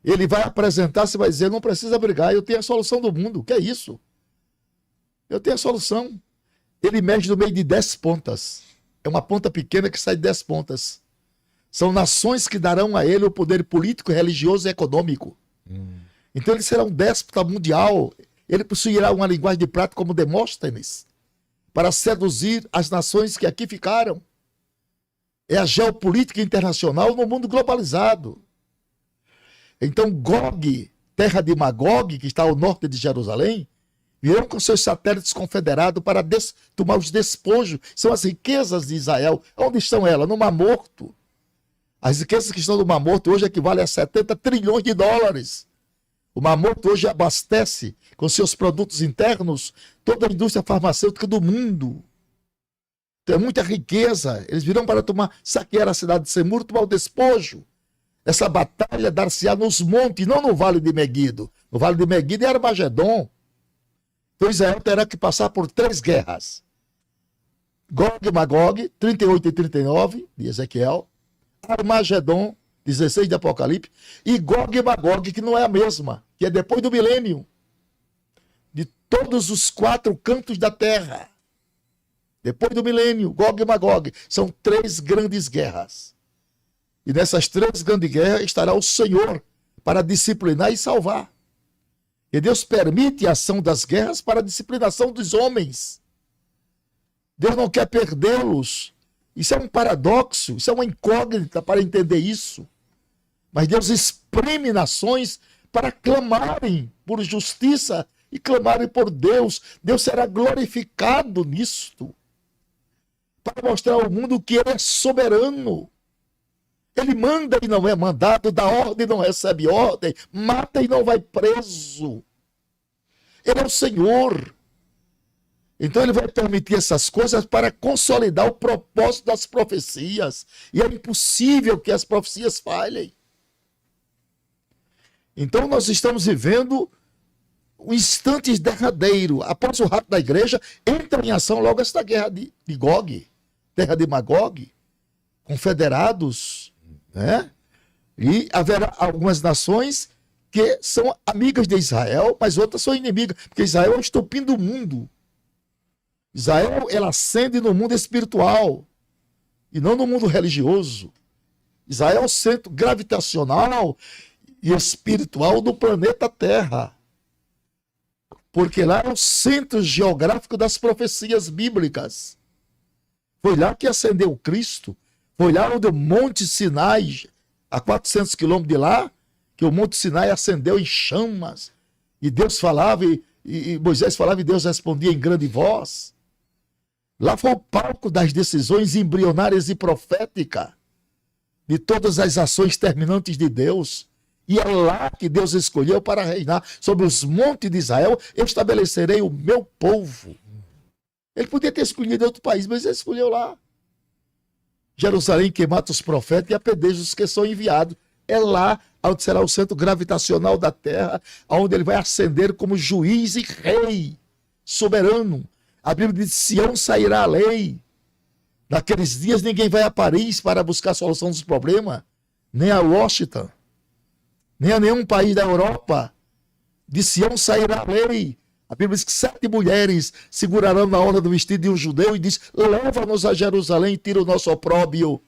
ele vai apresentar-se e vai dizer, não precisa brigar, eu tenho a solução do mundo. O que é isso? Eu tenho a solução. Ele mede no meio de 10 pontas. É uma ponta pequena que sai de 10 pontas. São nações que darão a ele o poder político, religioso e econômico. Então ele será um déspota mundial. Ele possuirá uma linguagem de prata como Demóstenes, para seduzir as nações que aqui ficaram. É a geopolítica internacional no mundo globalizado. Então Gog, terra de Magog, que está ao norte de Jerusalém, virão com seus satélites confederados para tomar os despojos. São as riquezas de Israel. Onde estão elas? No Mar Morto. As riquezas que estão no Mar Morto hoje equivalem a 70 trilhões de dólares. O Mar Morto hoje abastece com seus produtos internos toda a indústria farmacêutica do mundo. Tem muita riqueza. Eles virão para saquear a cidade de Semur, tomar o despojo. Essa batalha dar-se-á nos montes, não no Vale de Meguido. No Vale de Meguido é Armagedon. Então Israel terá que passar por 3 guerras. Gog e Magog, 38 e 39, de Ezequiel. Armagedon, 16 de Apocalipse. E Gog e Magog, que não é a mesma, que é depois do milênio. De todos os 4 cantos da terra. Depois do milênio, Gog e Magog. São 3 grandes guerras. E nessas 3 grandes guerras estará o Senhor para disciplinar e salvar. E Deus permite a ação das guerras para a disciplinação dos homens. Deus não quer perdê-los. Isso é um paradoxo, isso é uma incógnita para entender isso. Mas Deus exprime nações para clamarem por justiça e clamarem por Deus. Deus será glorificado nisto. Para mostrar ao mundo que Ele é soberano. Ele manda e não é mandado, dá ordem e não recebe ordem, mata e não vai preso. Ele é o Senhor. Então ele vai permitir essas coisas para consolidar o propósito das profecias. E é impossível que as profecias falhem. Então nós estamos vivendo um instante derradeiro. Após o rapto da igreja, entra em ação logo esta guerra de Gog, terra de Magog, confederados, né? E haverá algumas nações que são amigas de Israel, mas outras são inimigas, porque Israel é o estopim do mundo. Israel, ela ascende no mundo espiritual e não no mundo religioso. Israel é o centro gravitacional e espiritual do planeta Terra, porque lá é o centro geográfico das profecias bíblicas. Foi lá que ascendeu Cristo. Foi lá onde o Monte Sinai, a 400 quilômetros de lá, que o Monte Sinai acendeu em chamas. E Deus falava, e Moisés falava, e Deus respondia em grande voz. Lá foi o palco das decisões embrionárias e proféticas, de todas as ações terminantes de Deus. E é lá que Deus escolheu para reinar sobre os montes de Israel. Eu estabelecerei o meu povo. Ele podia ter escolhido outro país, mas ele escolheu lá. Jerusalém, que mata os profetas e apedreja os que são enviados. É lá onde será o centro gravitacional da terra, onde ele vai ascender como juiz e rei soberano. A Bíblia diz: Sião sairá a lei. Naqueles dias ninguém vai a Paris para buscar a solução dos problemas, nem a Washington, nem a nenhum país da Europa. De Sião sairá a lei. A Bíblia diz que 7 mulheres segurarão na orla do vestido de um judeu e diz: leva-nos a Jerusalém e tira o nosso opróbio.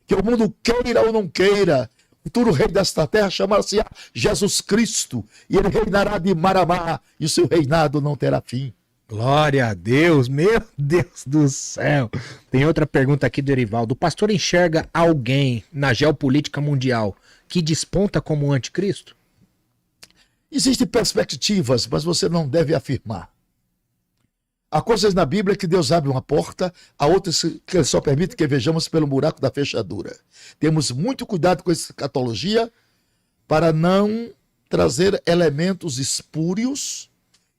Que o mundo queira ou não queira, o futuro rei desta terra chamar-se-á Jesus Cristo, e ele reinará de Maramá, e o seu reinado não terá fim. Glória a Deus, meu Deus do céu. Tem outra pergunta aqui do Erivaldo. O pastor enxerga alguém na geopolítica mundial que desponta como anticristo? Existem perspectivas, mas você não deve afirmar. Há coisas na Bíblia que Deus abre uma porta, há outras que Ele só permite que vejamos pelo buraco da fechadura. Temos muito cuidado com essa escatologia para não trazer elementos espúrios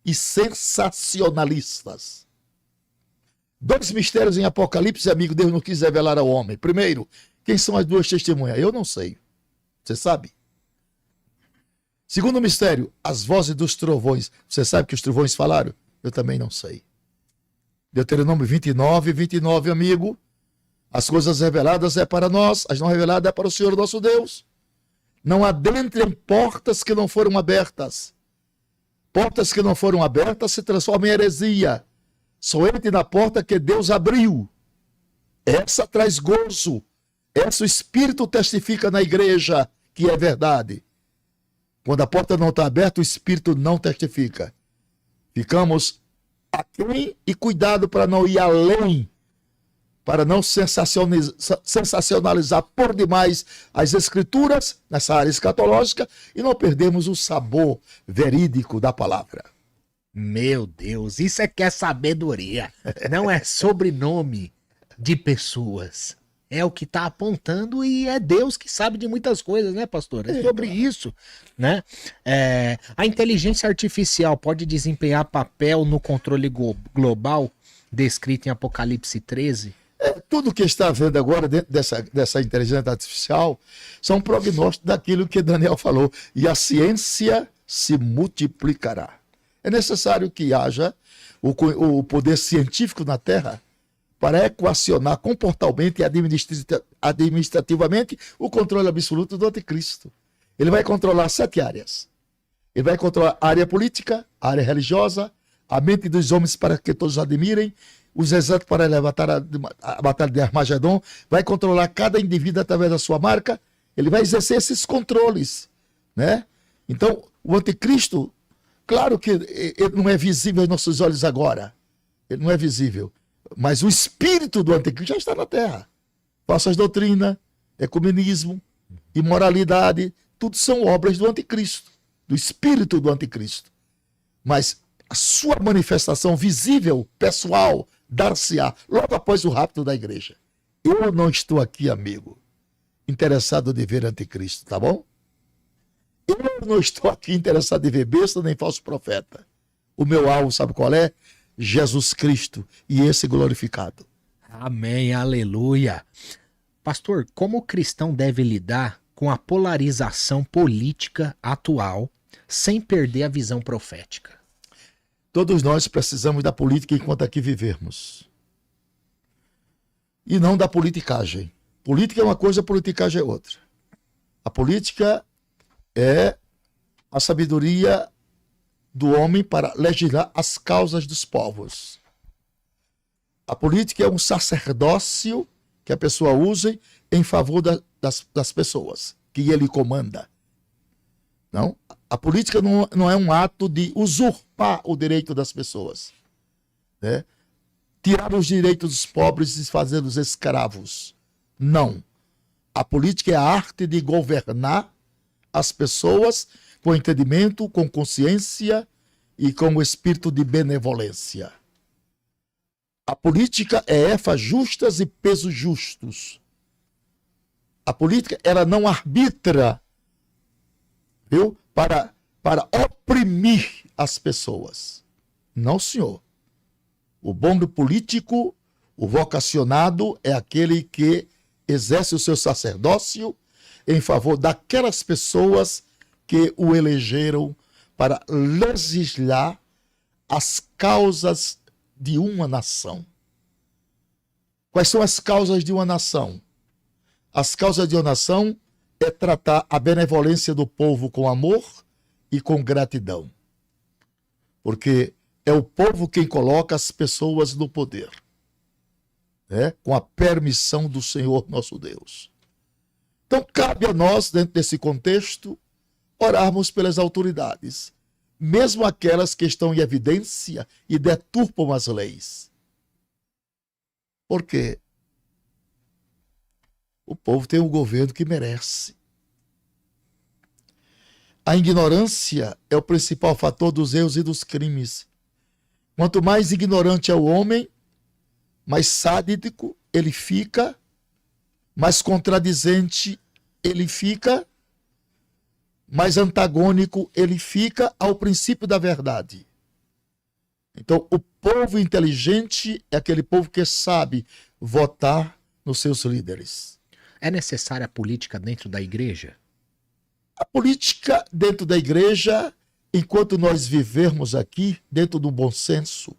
e sensacionalistas. 2 mistérios em Apocalipse, amigo, Deus não quis revelar ao homem. Primeiro, quem são as 2 testemunhas? Eu não sei. Você sabe? Segundo mistério, as vozes dos trovões. Você sabe que os trovões falaram? Eu também não sei. Deuteronômio 29, 29, amigo. As coisas reveladas é para nós, as não reveladas é para o Senhor nosso Deus. Não adentrem portas que não foram abertas. Portas que não foram abertas se transformam em heresia. Só entre na porta que Deus abriu. Essa traz gozo. Essa o Espírito testifica na igreja que é verdade. Quando a porta não está aberta, o Espírito não testifica. Ficamos aquém e cuidado para não ir além, para não sensacionalizar por demais as escrituras nessa área escatológica e não perdermos o sabor verídico da palavra. Meu Deus, isso é que é sabedoria. Não é sobrenome de pessoas. É o que está apontando e é Deus que sabe de muitas coisas, né, pastor? É sobre isso, né? A inteligência artificial pode desempenhar papel no controle global descrito em Apocalipse 13? Tudo que está vendo agora dentro dessa inteligência artificial são prognósticos daquilo que Daniel falou. E a ciência se multiplicará. É necessário que haja o poder científico na Terra para equacionar comportalmente e administrativamente o controle absoluto do anticristo. Ele vai controlar 7 áreas. Ele vai controlar a área política, a área religiosa, a mente dos homens para que todos admirem, os exércitos para levantar a batalha de Armagedon, vai controlar cada indivíduo através da sua marca, ele vai exercer esses controles, né? Então, o anticristo, claro que ele não é visível aos nossos olhos agora, ele não é visível, mas o espírito do anticristo já está na Terra. Falsas doutrinas, ecumenismo, imoralidade, tudo são obras do anticristo, do espírito do anticristo. Mas a sua manifestação visível, pessoal, dar-se-á logo após o rapto da igreja. Eu não estou aqui, amigo, interessado de ver anticristo, tá bom? Eu não estou aqui interessado em ver besta nem falso profeta. O meu alvo, sabe qual é? Jesus Cristo e esse glorificado. Amém, aleluia. Pastor, como o cristão deve lidar com a polarização política atual sem perder a visão profética? Todos nós precisamos da política enquanto aqui vivermos. E não da politicagem. Política é uma coisa, politicagem é outra. A política é a sabedoria do homem para legislar as causas dos povos. A política é um sacerdócio que a pessoa usa em favor das pessoas, que ele comanda. Não? A política não é um ato de usurpar o direito das pessoas, né? Tirar os direitos dos pobres e fazê-los escravos. Não. A política é a arte de governar as pessoas com entendimento, com consciência e com o espírito de benevolência. A política é efas justas e pesos justos. A política, ela não arbitra, viu? Para oprimir as pessoas. Não, senhor. O bom do político, o vocacionado, é aquele que exerce o seu sacerdócio em favor daquelas pessoas que o elegeram para legislar as causas de uma nação. Quais são as causas de uma nação? As causas de uma nação é tratar a benevolência do povo com amor e com gratidão. Porque é o povo quem coloca as pessoas no poder, né? Com a permissão do Senhor nosso Deus. Então, cabe a nós, dentro desse contexto, orarmos pelas autoridades, mesmo aquelas que estão em evidência e deturpam as leis. Por quê? O povo tem um governo que merece. A ignorância é o principal fator dos erros e dos crimes. Quanto mais ignorante é o homem, mais sádico ele fica, mais contradizente ele fica, mais antagônico ele fica ao princípio da verdade. Então, o povo inteligente é aquele povo que sabe votar nos seus líderes. É necessária a política dentro da igreja? A política dentro da igreja, enquanto nós vivermos aqui, dentro do bom senso,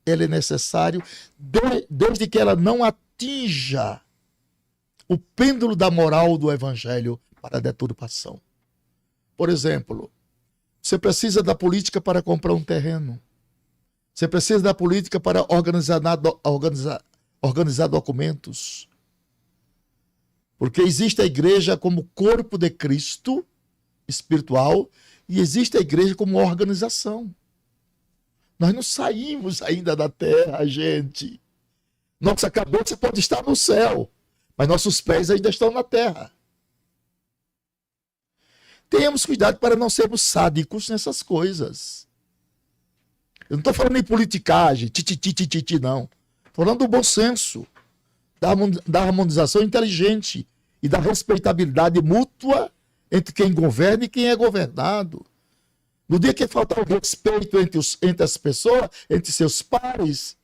ela é necessário, desde que ela não atinja o pêndulo da moral do evangelho para a deturpação. Por exemplo, você precisa da política para comprar um terreno. Você precisa da política para organizar documentos. Porque existe a igreja como corpo de Cristo espiritual e existe a igreja como organização. Nós não saímos ainda da terra, gente. Nossa cabeça pode estar no céu, mas nossos pés ainda estão na terra. Tenhamos cuidado para não sermos sádicos nessas coisas. Eu não estou falando em politicagem, não. Estou falando do bom senso, da harmonização inteligente e da respeitabilidade mútua entre quem governa e quem é governado. No dia que faltar o respeito entre as pessoas, entre seus pares,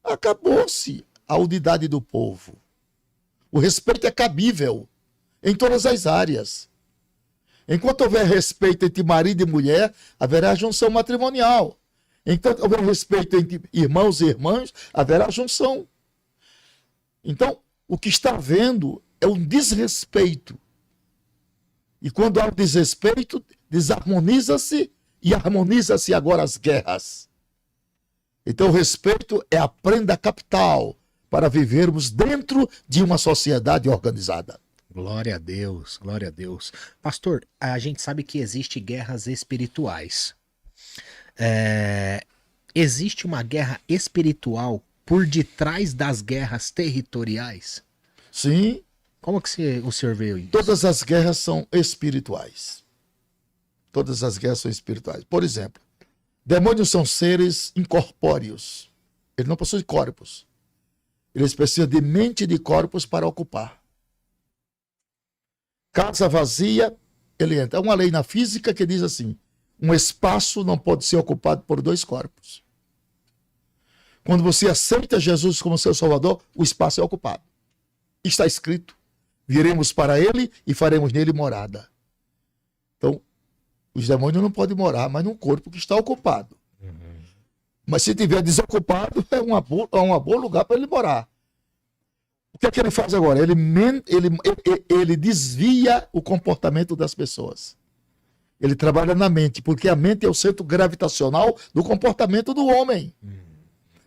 acabou-se a unidade do povo. O respeito é cabível em todas as áreas. Enquanto houver respeito entre marido e mulher, haverá junção matrimonial. Enquanto houver respeito entre irmãos e irmãs, haverá junção. Então, o que está havendo é um desrespeito. E quando há um desrespeito, desarmoniza-se e harmoniza-se agora as guerras. Então, o respeito é a prenda capital para vivermos dentro de uma sociedade organizada. Glória a Deus, glória a Deus. Pastor, a gente sabe que existe guerras espirituais. Existe uma guerra espiritual por detrás das guerras territoriais? Sim. Como que o senhor vê isso? Todas as guerras são espirituais. Todas as guerras são espirituais. Por exemplo, demônios são seres incorpóreos. Eles não possuem corpos. Eles precisam de mente e de corpos para ocupar. Casa vazia, ele entra. É uma lei na física que diz assim: um espaço não pode ser ocupado por dois corpos. Quando você aceita Jesus como seu Salvador, o espaço é ocupado. Está escrito: viremos para ele e faremos nele morada. Então, os demônios não podem morar mais num corpo que está ocupado. Mas se estiver desocupado, é um bom lugar para ele morar. O que é que ele faz agora? Ele desvia o comportamento das pessoas. Ele trabalha na mente, porque a mente é o centro gravitacional do comportamento do homem.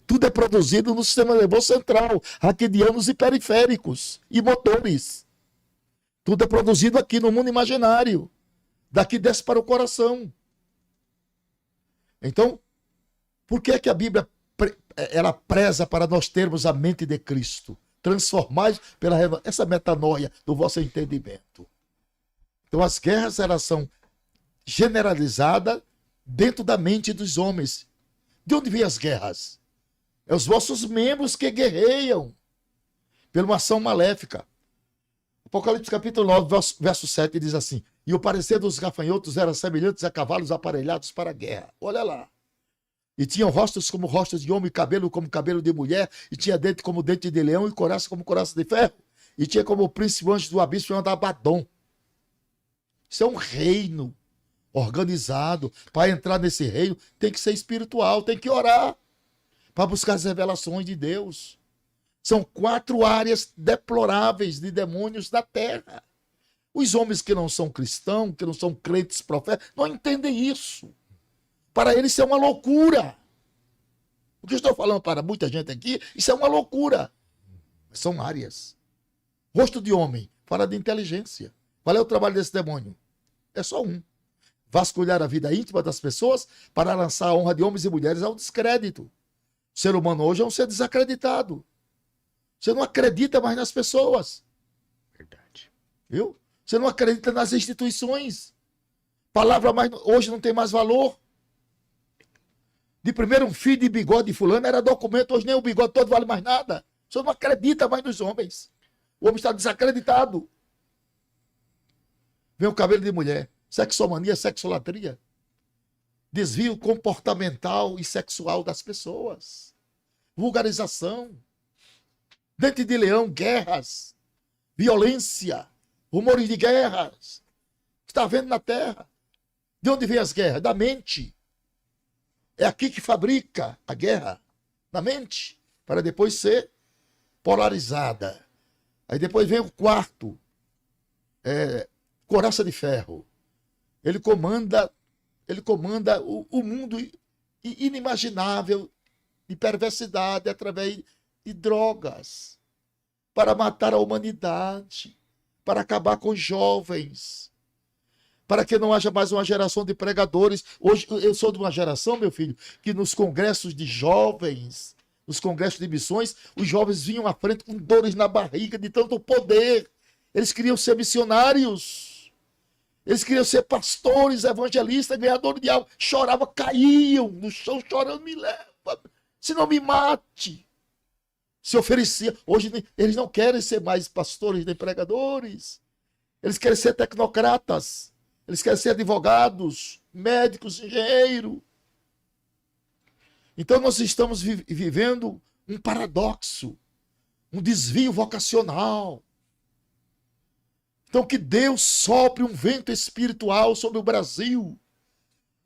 Tudo é produzido no sistema nervoso central, raquidianos e periféricos, e motores. Tudo é produzido aqui no mundo imaginário. Daqui desce para o coração. Então, por que é que a Bíblia ela preza para nós termos a mente de Cristo? Transformais pela essa metanoia do vosso entendimento. Então, as guerras elas são generalizadas dentro da mente dos homens. De onde vêm as guerras? É os vossos membros que guerreiam pela uma ação maléfica. Apocalipse capítulo 9, verso 7 diz assim: e o parecer dos gafanhotos era semelhante a cavalos aparelhados para a guerra. Olha lá. E tinham rostos como rostos de homem, cabelo como cabelo de mulher, e tinha dente como dente de leão, e coraça como coraça de ferro. E tinha como o príncipe anjo do abismo chamado Abaddon. Isso é um reino organizado. Para entrar nesse reino, tem que ser espiritual, tem que orar para buscar as revelações de Deus. São 4 áreas deploráveis de demônios da terra. Os homens que não são cristãos, que não são crentes profetas, não entendem isso. Para eles isso é uma loucura. O que eu estou falando para muita gente aqui, isso é uma loucura. São áreas. Rosto de homem, fala de inteligência. Qual é o trabalho desse demônio? É só um: vasculhar a vida íntima das pessoas para lançar a honra de homens e mulheres ao descrédito. O ser humano hoje é um ser desacreditado. Você não acredita mais nas pessoas. Verdade. Viu? Você não acredita nas instituições. Palavra hoje não tem mais valor. De primeiro, um fio de bigode de fulano era documento, hoje nem o bigode todo vale mais nada. Você não acredita mais nos homens. O homem está desacreditado. Vem o cabelo de mulher. Sexomania, sexolatria. Desvio comportamental e sexual das pessoas. Vulgarização. Dente de leão, guerras. Violência. Rumores de guerras. Está havendo na terra. De onde vem as guerras? Da mente. É aqui que fabrica a guerra, na mente, para depois ser polarizada. Aí depois vem o quarto, coraça de ferro. Ele comanda o mundo inimaginável de perversidade através de drogas, para matar a humanidade, para acabar com os jovens, para que não haja mais uma geração de pregadores. Hoje eu sou de uma geração, meu filho, que nos congressos de jovens, nos congressos de missões, os jovens vinham à frente com dores na barriga de tanto poder. Eles queriam ser missionários, eles queriam ser pastores, evangelistas, ganhadores de alma. Choravam, caíam no chão chorando, me leva, se não me mate. Se oferecia. Hoje eles não querem ser mais pastores nem pregadores. Eles querem ser tecnocratas. Eles querem ser advogados, médicos, engenheiros. Então nós estamos vivendo um paradoxo, um desvio vocacional. Então que Deus sopre um vento espiritual sobre o Brasil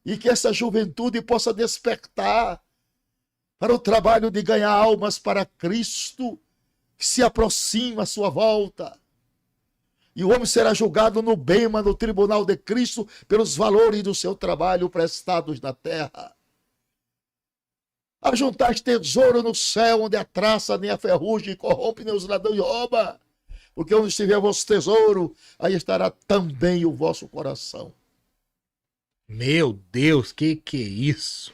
e que essa juventude possa despertar para o trabalho de ganhar almas para Cristo, que se aproxima à sua volta. E o homem será julgado no bema, no tribunal de Cristo, pelos valores do seu trabalho prestados na terra. Ajuntar tesouro no céu, onde a traça nem a ferrugem corrompe, nem os ladrões rouba. Porque onde estiver o vosso tesouro, aí estará também o vosso coração. Meu Deus, que é isso?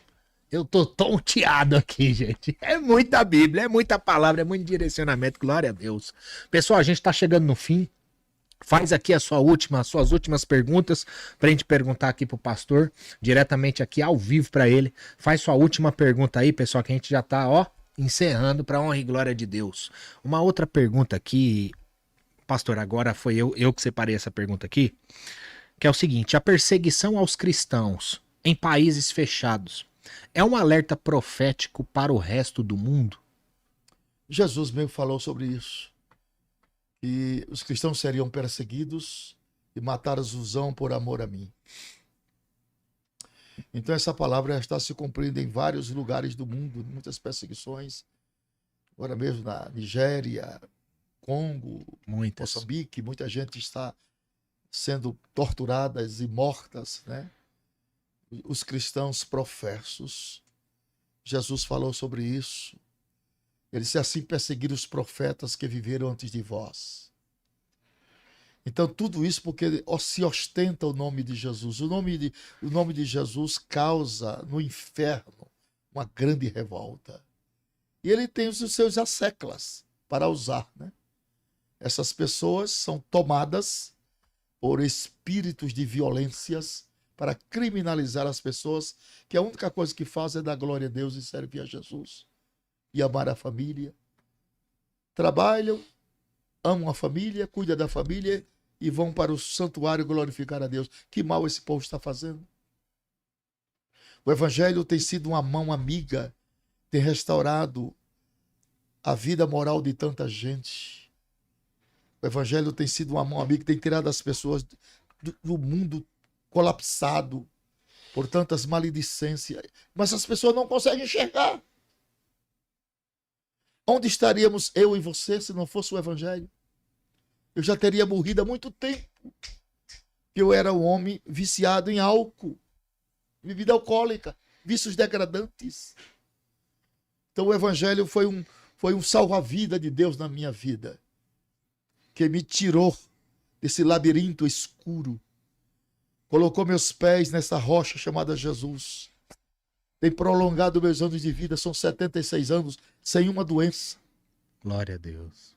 Eu tô tonteado aqui, gente. É muita Bíblia, é muita palavra, é muito direcionamento. Glória a Deus. Pessoal, a gente tá chegando no fim. Faz aqui as suas últimas perguntas pra gente perguntar aqui pro pastor, diretamente aqui ao vivo pra ele. Faz sua última pergunta aí, pessoal, que a gente já tá, ó, encerrando pra honra e glória de Deus. Uma outra pergunta aqui, pastor, agora foi eu que separei essa pergunta aqui, que é o seguinte: a perseguição aos cristãos em países fechados é um alerta profético para o resto do mundo? Jesus mesmo falou sobre isso. E os cristãos seriam perseguidos e matados vão por amor a mim. Então essa palavra já está se cumprindo em vários lugares do mundo, muitas perseguições. Agora mesmo na Nigéria, Congo, Muitas. Moçambique, muita gente está sendo torturadas e mortas, né? Os cristãos professos. Jesus falou sobre isso. Ele disse assim: perseguir os profetas que viveram antes de vós. Então tudo isso porque se ostenta o nome de Jesus. O nome de Jesus causa no inferno uma grande revolta. E ele tem os seus asseclas para usar, né? Essas pessoas são tomadas por espíritos de violências para criminalizar as pessoas, que a única coisa que fazem é dar glória a Deus e servir a Jesus e amar a família. Trabalham, amam a família, cuidam da família e vão para o santuário glorificar a Deus. Que mal esse povo está fazendo? O evangelho tem sido uma mão amiga, tem restaurado a vida moral de tanta gente. O evangelho tem sido uma mão amiga, tem tirado as pessoas do mundo colapsado por tantas maledicências. Mas as pessoas não conseguem enxergar. Onde estaríamos eu e você se não fosse o evangelho? Eu já teria morrido há muito tempo. Eu era um homem viciado em álcool, bebida alcoólica, vícios degradantes. Então o evangelho foi um salva-vida de Deus na minha vida, que me tirou desse labirinto escuro, colocou meus pés nessa rocha chamada Jesus. Tem prolongado meus anos de vida, são 76 anos, sem uma doença. Glória a Deus.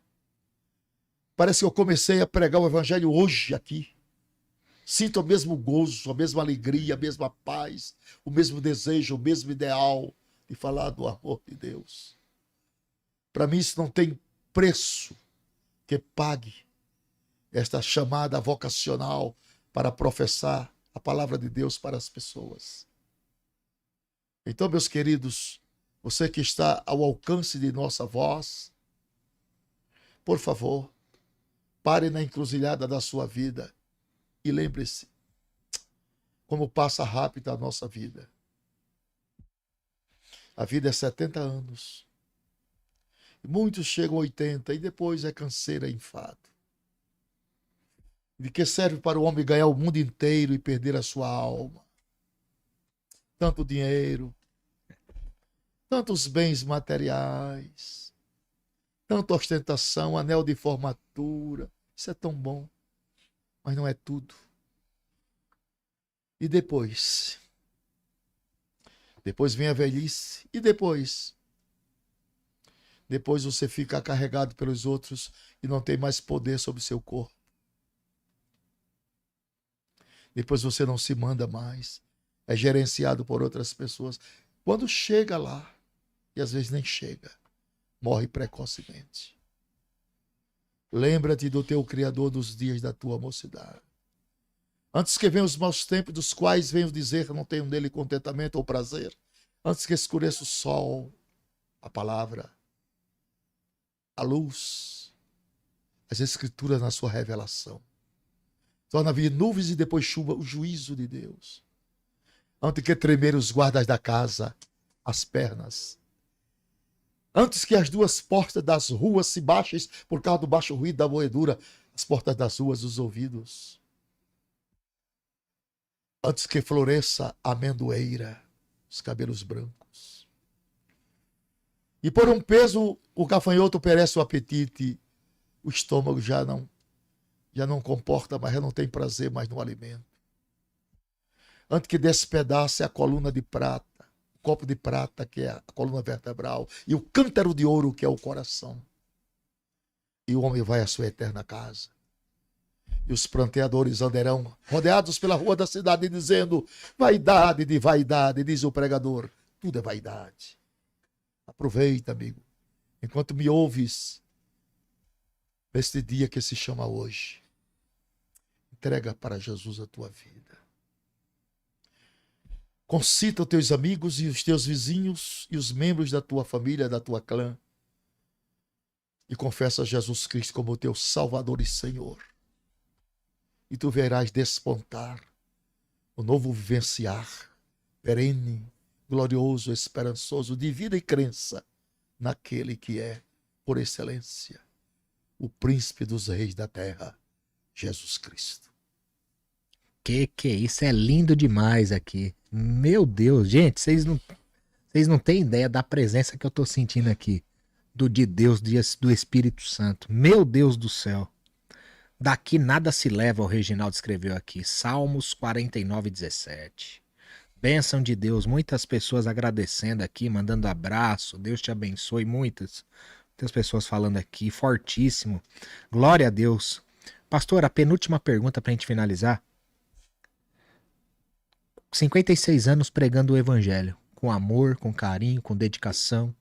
Parece que eu comecei a pregar o evangelho hoje aqui. Sinto o mesmo gozo, a mesma alegria, a mesma paz, o mesmo desejo, o mesmo ideal de falar do amor de Deus. Para mim isso não tem preço que pague esta chamada vocacional para professar a palavra de Deus para as pessoas. Então, meus queridos, você que está ao alcance de nossa voz, por favor, pare na encruzilhada da sua vida e lembre-se como passa rápido a nossa vida. A vida é 70 anos. Muitos chegam a 80 e depois é canseira e enfado. De que serve para o homem ganhar o mundo inteiro e perder a sua alma? Tanto dinheiro, tantos bens materiais, tanta ostentação, anel de formatura. Isso é tão bom, mas não é tudo. E depois? Depois vem a velhice. E depois? Depois você fica carregado pelos outros e não tem mais poder sobre o seu corpo. Depois você não se manda mais. É gerenciado por outras pessoas. Quando chega lá, e às vezes nem chega, morre precocemente. Lembra-te do teu Criador dos dias da tua mocidade. Antes que venham os maus tempos, dos quais venho dizer que não tenho nele contentamento ou prazer. Antes que escureça o sol, a palavra, a luz, as escrituras na sua revelação. Torna vir nuvens e depois chuva, o juízo de Deus. Antes que tremer os guardas da casa, as pernas. Antes que as duas portas das ruas se baixem por causa do baixo ruído da moedura, as portas das ruas, os ouvidos. Antes que floresça a amendoeira, os cabelos brancos. E por um peso, o gafanhoto perece o apetite, o estômago já não comporta mais, já não tem prazer mais no alimento. Antes que despedace a coluna de prata, o copo de prata, que é a coluna vertebral, e o cântaro de ouro, que é o coração. E o homem vai à sua eterna casa. E os pranteadores andarão rodeados pela rua da cidade, dizendo: vaidade de vaidade, diz o pregador. Tudo é vaidade. Aproveita, amigo, enquanto me ouves, neste dia que se chama hoje. Entrega para Jesus a tua vida. Concita os teus amigos e os teus vizinhos e os membros da tua família, da tua clã. E confessa Jesus Cristo como teu Salvador e Senhor. E tu verás despontar o novo vivenciar, perene, glorioso, esperançoso, de vida e crença naquele que é, por excelência, o príncipe dos reis da terra, Jesus Cristo. Que é isso? É lindo demais aqui. Meu Deus, gente, vocês não têm ideia da presença que eu tô sentindo aqui. De Deus, do Espírito Santo. Meu Deus do céu. Daqui nada se leva, o Reginaldo escreveu aqui. Salmos 49:17. Bênção de Deus, muitas pessoas agradecendo aqui, mandando abraço. Deus te abençoe, muitas pessoas falando aqui, fortíssimo. Glória a Deus. Pastor, a penúltima pergunta pra gente finalizar. 56 anos pregando o evangelho, com amor, com carinho, com dedicação.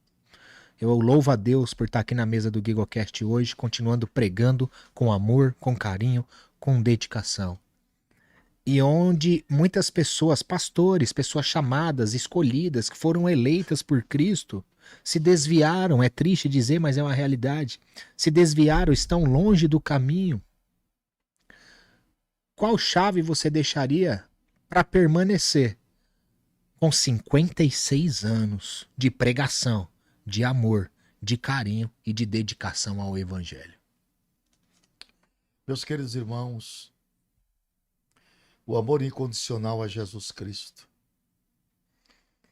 Eu louvo a Deus por estar aqui na mesa do GigaCast hoje, continuando pregando com amor, com carinho, com dedicação. E onde muitas pessoas, pastores, pessoas chamadas, escolhidas, que foram eleitas por Cristo, se desviaram, é triste dizer, mas é uma realidade, se desviaram, estão longe do caminho. Qual chave você deixaria para permanecer com 56 anos de pregação, de amor, de carinho e de dedicação ao Evangelho? Meus queridos irmãos, o amor incondicional a Jesus Cristo.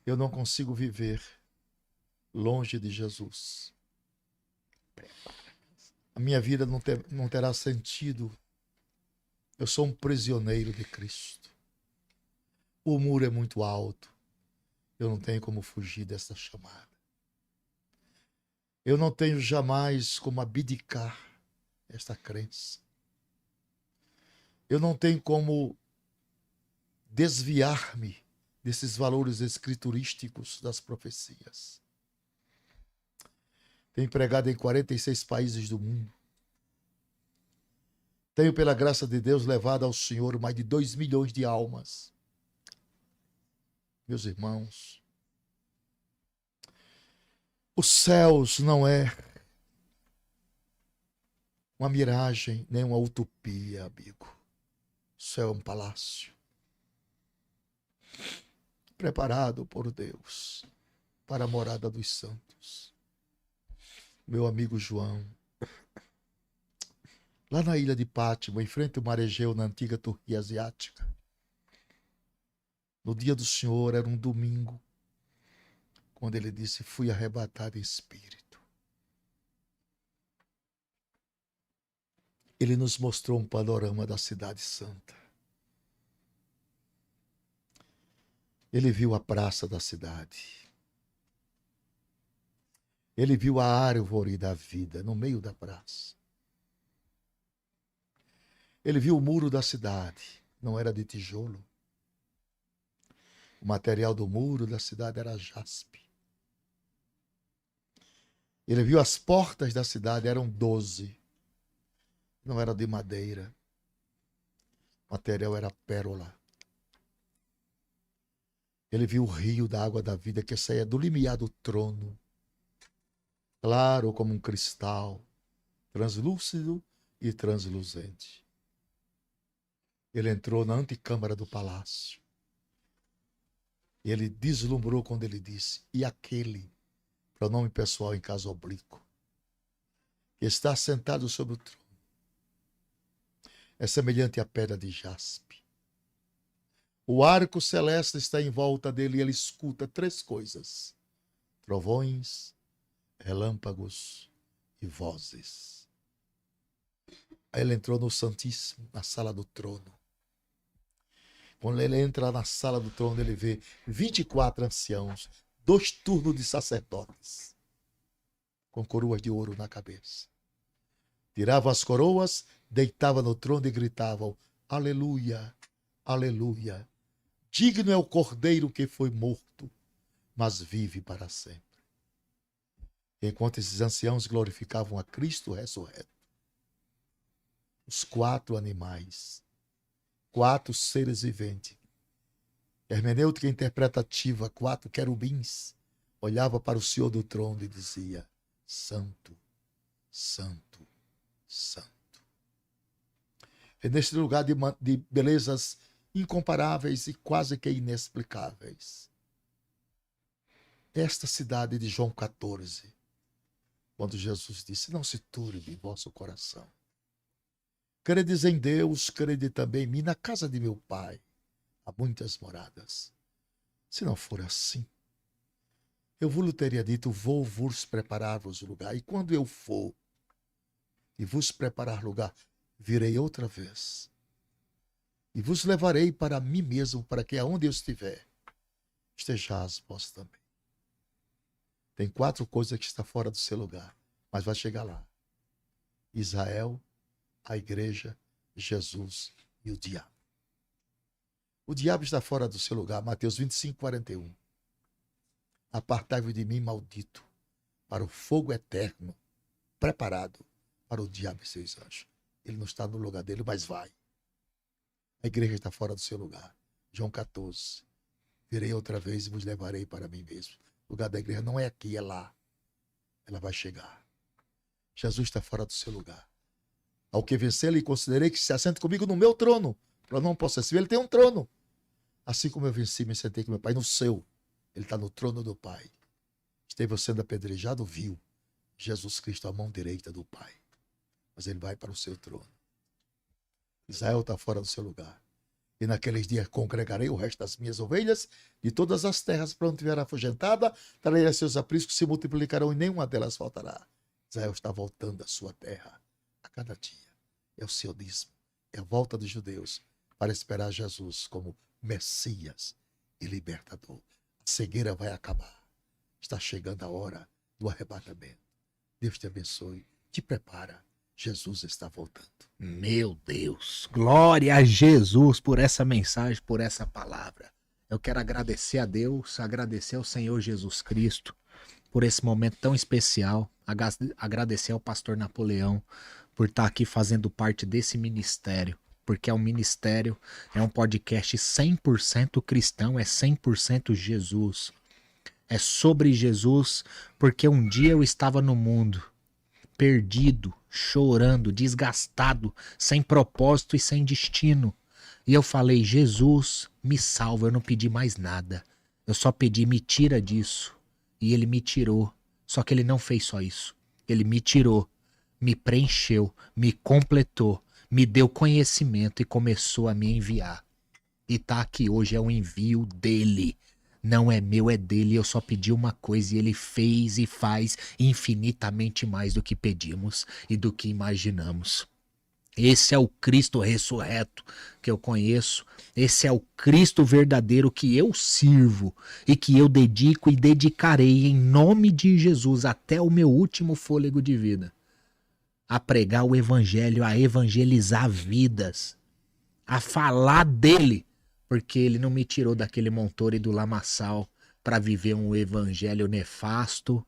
Eu não consigo viver longe de Jesus. A minha vida não terá sentido. Eu sou um prisioneiro de Cristo. O muro é muito alto. Eu não tenho como fugir dessa chamada. Eu não tenho jamais como abdicar esta crença. Eu não tenho como desviar-me desses valores escriturísticos das profecias. Tenho pregado em 46 países do mundo. Tenho, pela graça de Deus, levado ao Senhor mais de 2 milhões de almas. Meus irmãos, os céus não é uma miragem, nem uma utopia, amigo. O céu é um palácio preparado por Deus para a morada dos santos. Meu amigo João, lá na ilha de Pátimo, em frente ao mar Egeu, na antiga Turquia asiática, no dia do Senhor, era um domingo, quando ele disse: fui arrebatado em espírito. Ele nos mostrou um panorama da cidade santa. Ele viu a praça da cidade. Ele viu a árvore da vida no meio da praça. Ele viu o muro da cidade. Não era de tijolo. O material do muro da cidade era jaspe. Ele viu as portas da cidade, eram 12. Não era de madeira. O material era pérola. Ele viu o rio da água da vida que saía do limiar do trono, claro como um cristal, translúcido e transluzente. Ele entrou na antecâmara do palácio. E ele deslumbrou quando ele disse: e aquele, pronome pessoal em caso oblíquo, que está sentado sobre o trono, é semelhante à pedra de jaspe. O arco celeste está em volta dele e ele escuta 3 coisas: trovões, relâmpagos e vozes. Aí ele entrou no Santíssimo, na sala do trono. Quando ele entra na sala do trono, ele vê 24 anciãos, 2 turnos de sacerdotes, com coroas de ouro na cabeça. Tiravam as coroas, deitavam no trono e gritavam: aleluia, aleluia. Digno é o cordeiro que foi morto, mas vive para sempre. Enquanto esses anciãos glorificavam a Cristo ressurreto, os 4 animais, 4 seres viventes, hermenêutica interpretativa, 4 querubins, olhava para o Senhor do trono e dizia: santo, santo, santo. É neste lugar de belezas incomparáveis e quase que inexplicáveis, esta cidade de João 14, quando Jesus disse: não se turbe vosso coração. Credes em Deus, crede também em mim. Na casa de meu Pai há muitas moradas. Se não for assim, eu vos teria dito: vou vos preparar-vos lugar. E quando eu for e vos preparar lugar, virei outra vez e vos levarei para mim mesmo, para que aonde eu estiver, estejais vós também. Tem 4 coisas que estão fora do seu lugar, mas vai chegar lá: Israel, a igreja, Jesus e o diabo. O diabo está fora do seu lugar. Mateus 25, 41. Apartai-vos de mim, maldito, para o fogo eterno, preparado para o diabo e seus anjos. Ele não está no lugar dele, mas vai. A igreja está fora do seu lugar. João 14. Virei outra vez e vos levarei para mim mesmo. O lugar da igreja não é aqui, é lá. Ela vai chegar. Jesus está fora do seu lugar. Ao que vencer, lhe considerei que se assente comigo no meu trono. Para não possessivo, ele tem um trono. Assim como eu venci, me sentei com meu Pai no seu. Ele está no trono do Pai. Esteve sendo apedrejado, viu Jesus Cristo à mão direita do Pai. Mas ele vai para o seu trono. Israel está fora do seu lugar. E naqueles dias congregarei o resto das minhas ovelhas de todas as terras para onde tiver afugentada, trarei a seus apriscos, se multiplicarão e nenhuma delas faltará. Israel está voltando à sua terra a cada dia. É o sionismo, é a volta dos judeus para esperar Jesus como Messias e libertador. A cegueira vai acabar. Está chegando a hora do arrebatamento. Deus te abençoe. Te prepara. Jesus está voltando. Meu Deus, glória a Jesus por essa mensagem, por essa palavra. Eu quero agradecer a Deus, agradecer ao Senhor Jesus Cristo por esse momento tão especial, agradecer ao pastor Napoleão por estar aqui fazendo parte desse ministério, porque é um ministério, é um podcast 100% cristão, é 100% Jesus. É sobre Jesus, porque um dia eu estava no mundo, perdido, chorando, desgastado, sem propósito e sem destino. E eu falei: Jesus, me salva. Eu não pedi mais nada. Eu só pedi: me tira disso. E ele me tirou. Só que ele não fez só isso. Ele me tirou, me preencheu, me completou, me deu conhecimento e começou a me enviar. E tá aqui hoje, é um envio dele. Não é meu, é dele. Eu só pedi uma coisa e ele fez e faz infinitamente mais do que pedimos e do que imaginamos. Esse é o Cristo ressurreto que eu conheço. Esse é o Cristo verdadeiro que eu sirvo e que eu dedico e dedicarei em nome de Jesus até o meu último fôlego de vida. A pregar o evangelho, a evangelizar vidas, a falar dele, porque ele não me tirou daquele montoro e do lamaçal para viver um evangelho nefasto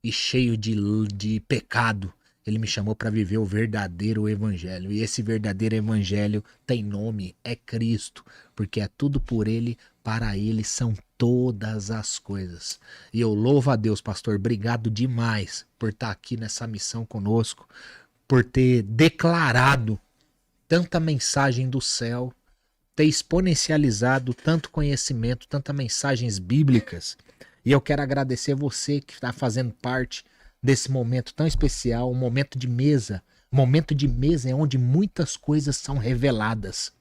e cheio de pecado. Ele me chamou para viver o verdadeiro evangelho. E esse verdadeiro evangelho tem nome, é Cristo, porque é tudo por ele, para ele são todas as coisas. E eu louvo a Deus, pastor, obrigado demais por estar aqui nessa missão conosco, por ter declarado tanta mensagem do céu, ter exponencializado tanto conhecimento, tantas mensagens bíblicas. E eu quero agradecer você que está fazendo parte desse momento tão especial, um momento de mesa. Momento de mesa é onde muitas coisas são reveladas.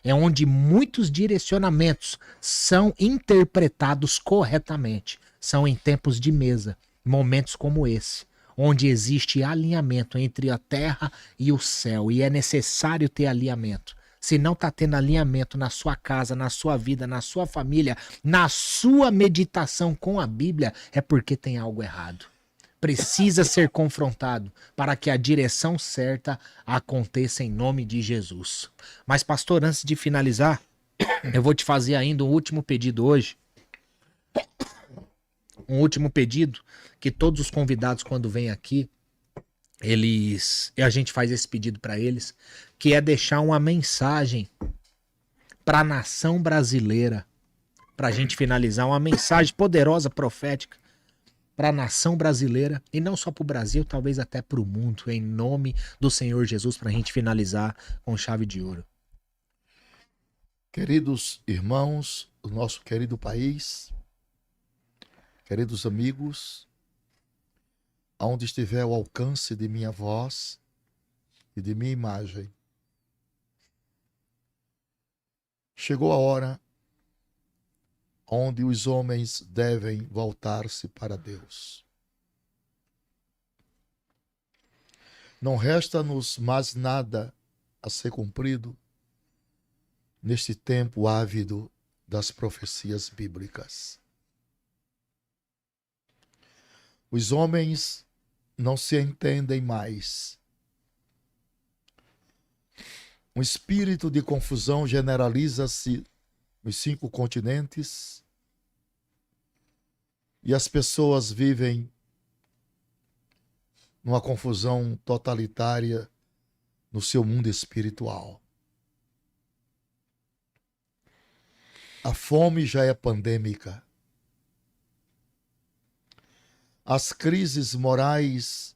É onde muitos direcionamentos são interpretados corretamente. São em tempos de mesa, momentos como esse, onde existe alinhamento entre a terra e o céu. E é necessário ter alinhamento. Se não está tendo alinhamento na sua casa, na sua vida, na sua família, na sua meditação com a Bíblia, é porque tem algo errado. Precisa ser confrontado para que a direção certa aconteça em nome de Jesus. Mas, pastor, antes de finalizar, eu vou te fazer ainda um último pedido hoje. Um último pedido que todos os convidados, quando vêm aqui, a gente faz esse pedido para eles, que é deixar uma mensagem para a nação brasileira, para a gente finalizar, uma mensagem poderosa, profética, para a nação brasileira, e não só para o Brasil, talvez até para o mundo, em nome do Senhor Jesus, para a gente finalizar com chave de ouro. Queridos irmãos do nosso querido país, queridos amigos, aonde estiver o alcance de minha voz e de minha imagem, chegou a hora onde os homens devem voltar-se para Deus. Não resta-nos mais nada a ser cumprido neste tempo ávido das profecias bíblicas. Os homens não se entendem mais. Um espírito de confusão generaliza-se nos 5 continentes e as pessoas vivem numa confusão totalitária no seu mundo espiritual. A fome já é pandêmica. As crises morais,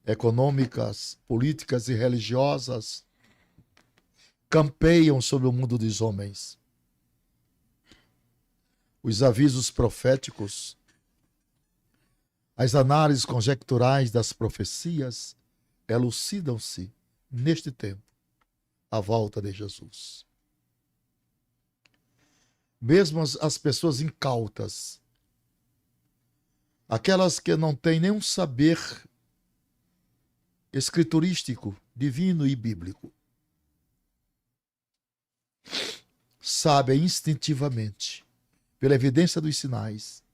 econômicas, políticas e religiosas campeiam sobre o mundo dos homens. Os avisos proféticos, as análises conjecturais das profecias elucidam-se neste tempo, à volta de Jesus. Mesmo as pessoas incautas, aquelas que não têm nenhum saber escriturístico, divino e bíblico, sabem instintivamente, pela evidência dos sinais,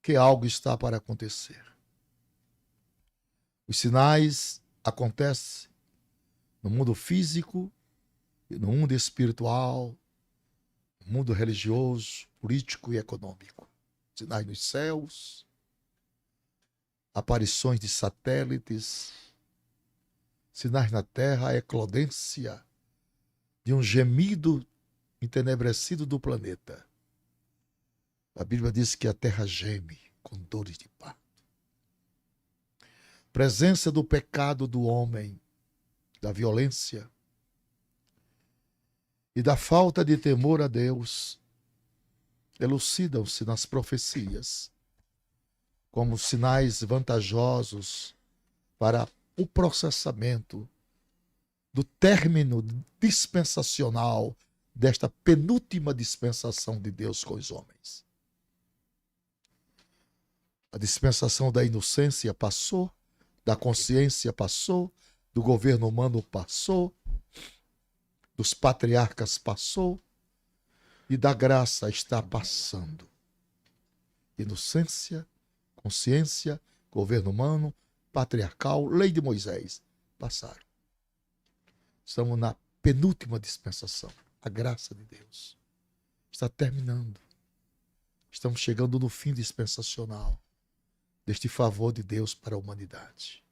que algo está para acontecer. Os sinais acontecem no mundo físico, no mundo espiritual, no mundo religioso, político e econômico. Sinais nos céus, aparições de satélites, sinais na terra, a eclodência de um gemido entenebrecido do planeta. A Bíblia diz que a terra geme com dores de parto. Presença do pecado do homem, da violência e da falta de temor a Deus elucidam-se nas profecias como sinais vantajosos para o processamento do término dispensacional desta penúltima dispensação de Deus com os homens. A dispensação da inocência passou, da consciência passou, do governo humano passou, dos patriarcas passou, e da graça está passando. Inocência, consciência, governo humano, patriarcal, lei de Moisés, passaram. Estamos na penúltima dispensação. A graça de Deus está terminando. Estamos chegando no fim dispensacional deste favor de Deus para a humanidade.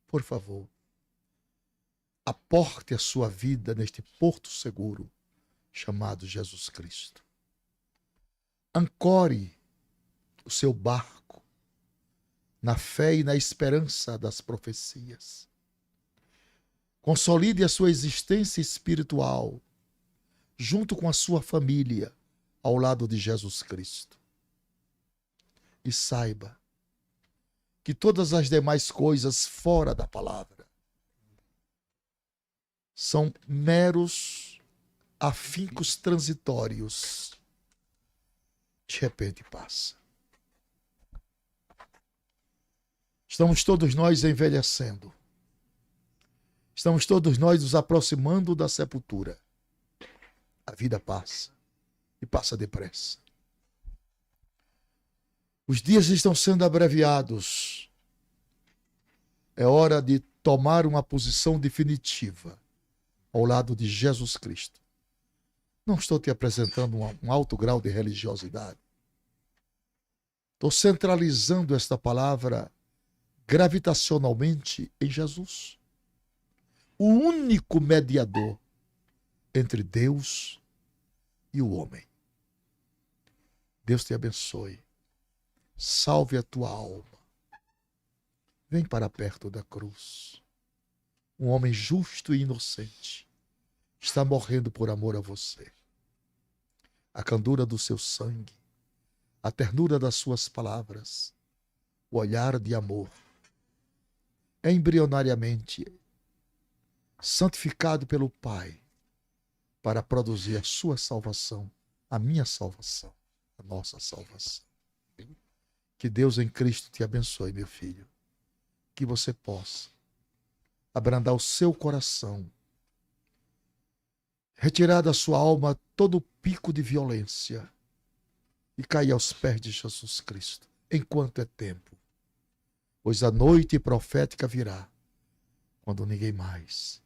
Por favor, aporte a sua vida neste porto seguro chamado Jesus Cristo. Ancore o seu barco na fé e na esperança das profecias. Consolide a sua existência espiritual junto com a sua família ao lado de Jesus Cristo. E saiba que todas as demais coisas fora da palavra são meros afincos transitórios. De repente passa. Estamos todos nós envelhecendo. Estamos todos nós nos aproximando da sepultura. A vida passa e passa depressa. Os dias estão sendo abreviados. É hora de tomar uma posição definitiva ao lado de Jesus Cristo. Não estou te apresentando um alto grau de religiosidade. Estou centralizando esta palavra gravitacionalmente em Jesus, o único mediador entre Deus e o homem. Deus te abençoe. Salve a tua alma. Vem para perto da cruz. Um homem justo e inocente está morrendo por amor a você. A candura do seu sangue, a ternura das suas palavras, o olhar de amor, é embrionariamente santificado pelo Pai para produzir a sua salvação, a minha salvação, a nossa salvação. Que Deus em Cristo te abençoe, meu filho. Que você possa abrandar o seu coração, retirar da sua alma todo o pico de violência e cair aos pés de Jesus Cristo, enquanto é tempo. Pois a noite profética virá, quando ninguém mais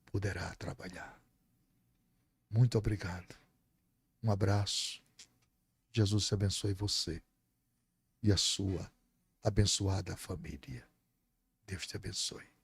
poderá trabalhar. Muito obrigado. Um abraço. Jesus te abençoe você e a sua abençoada família. Deus te abençoe.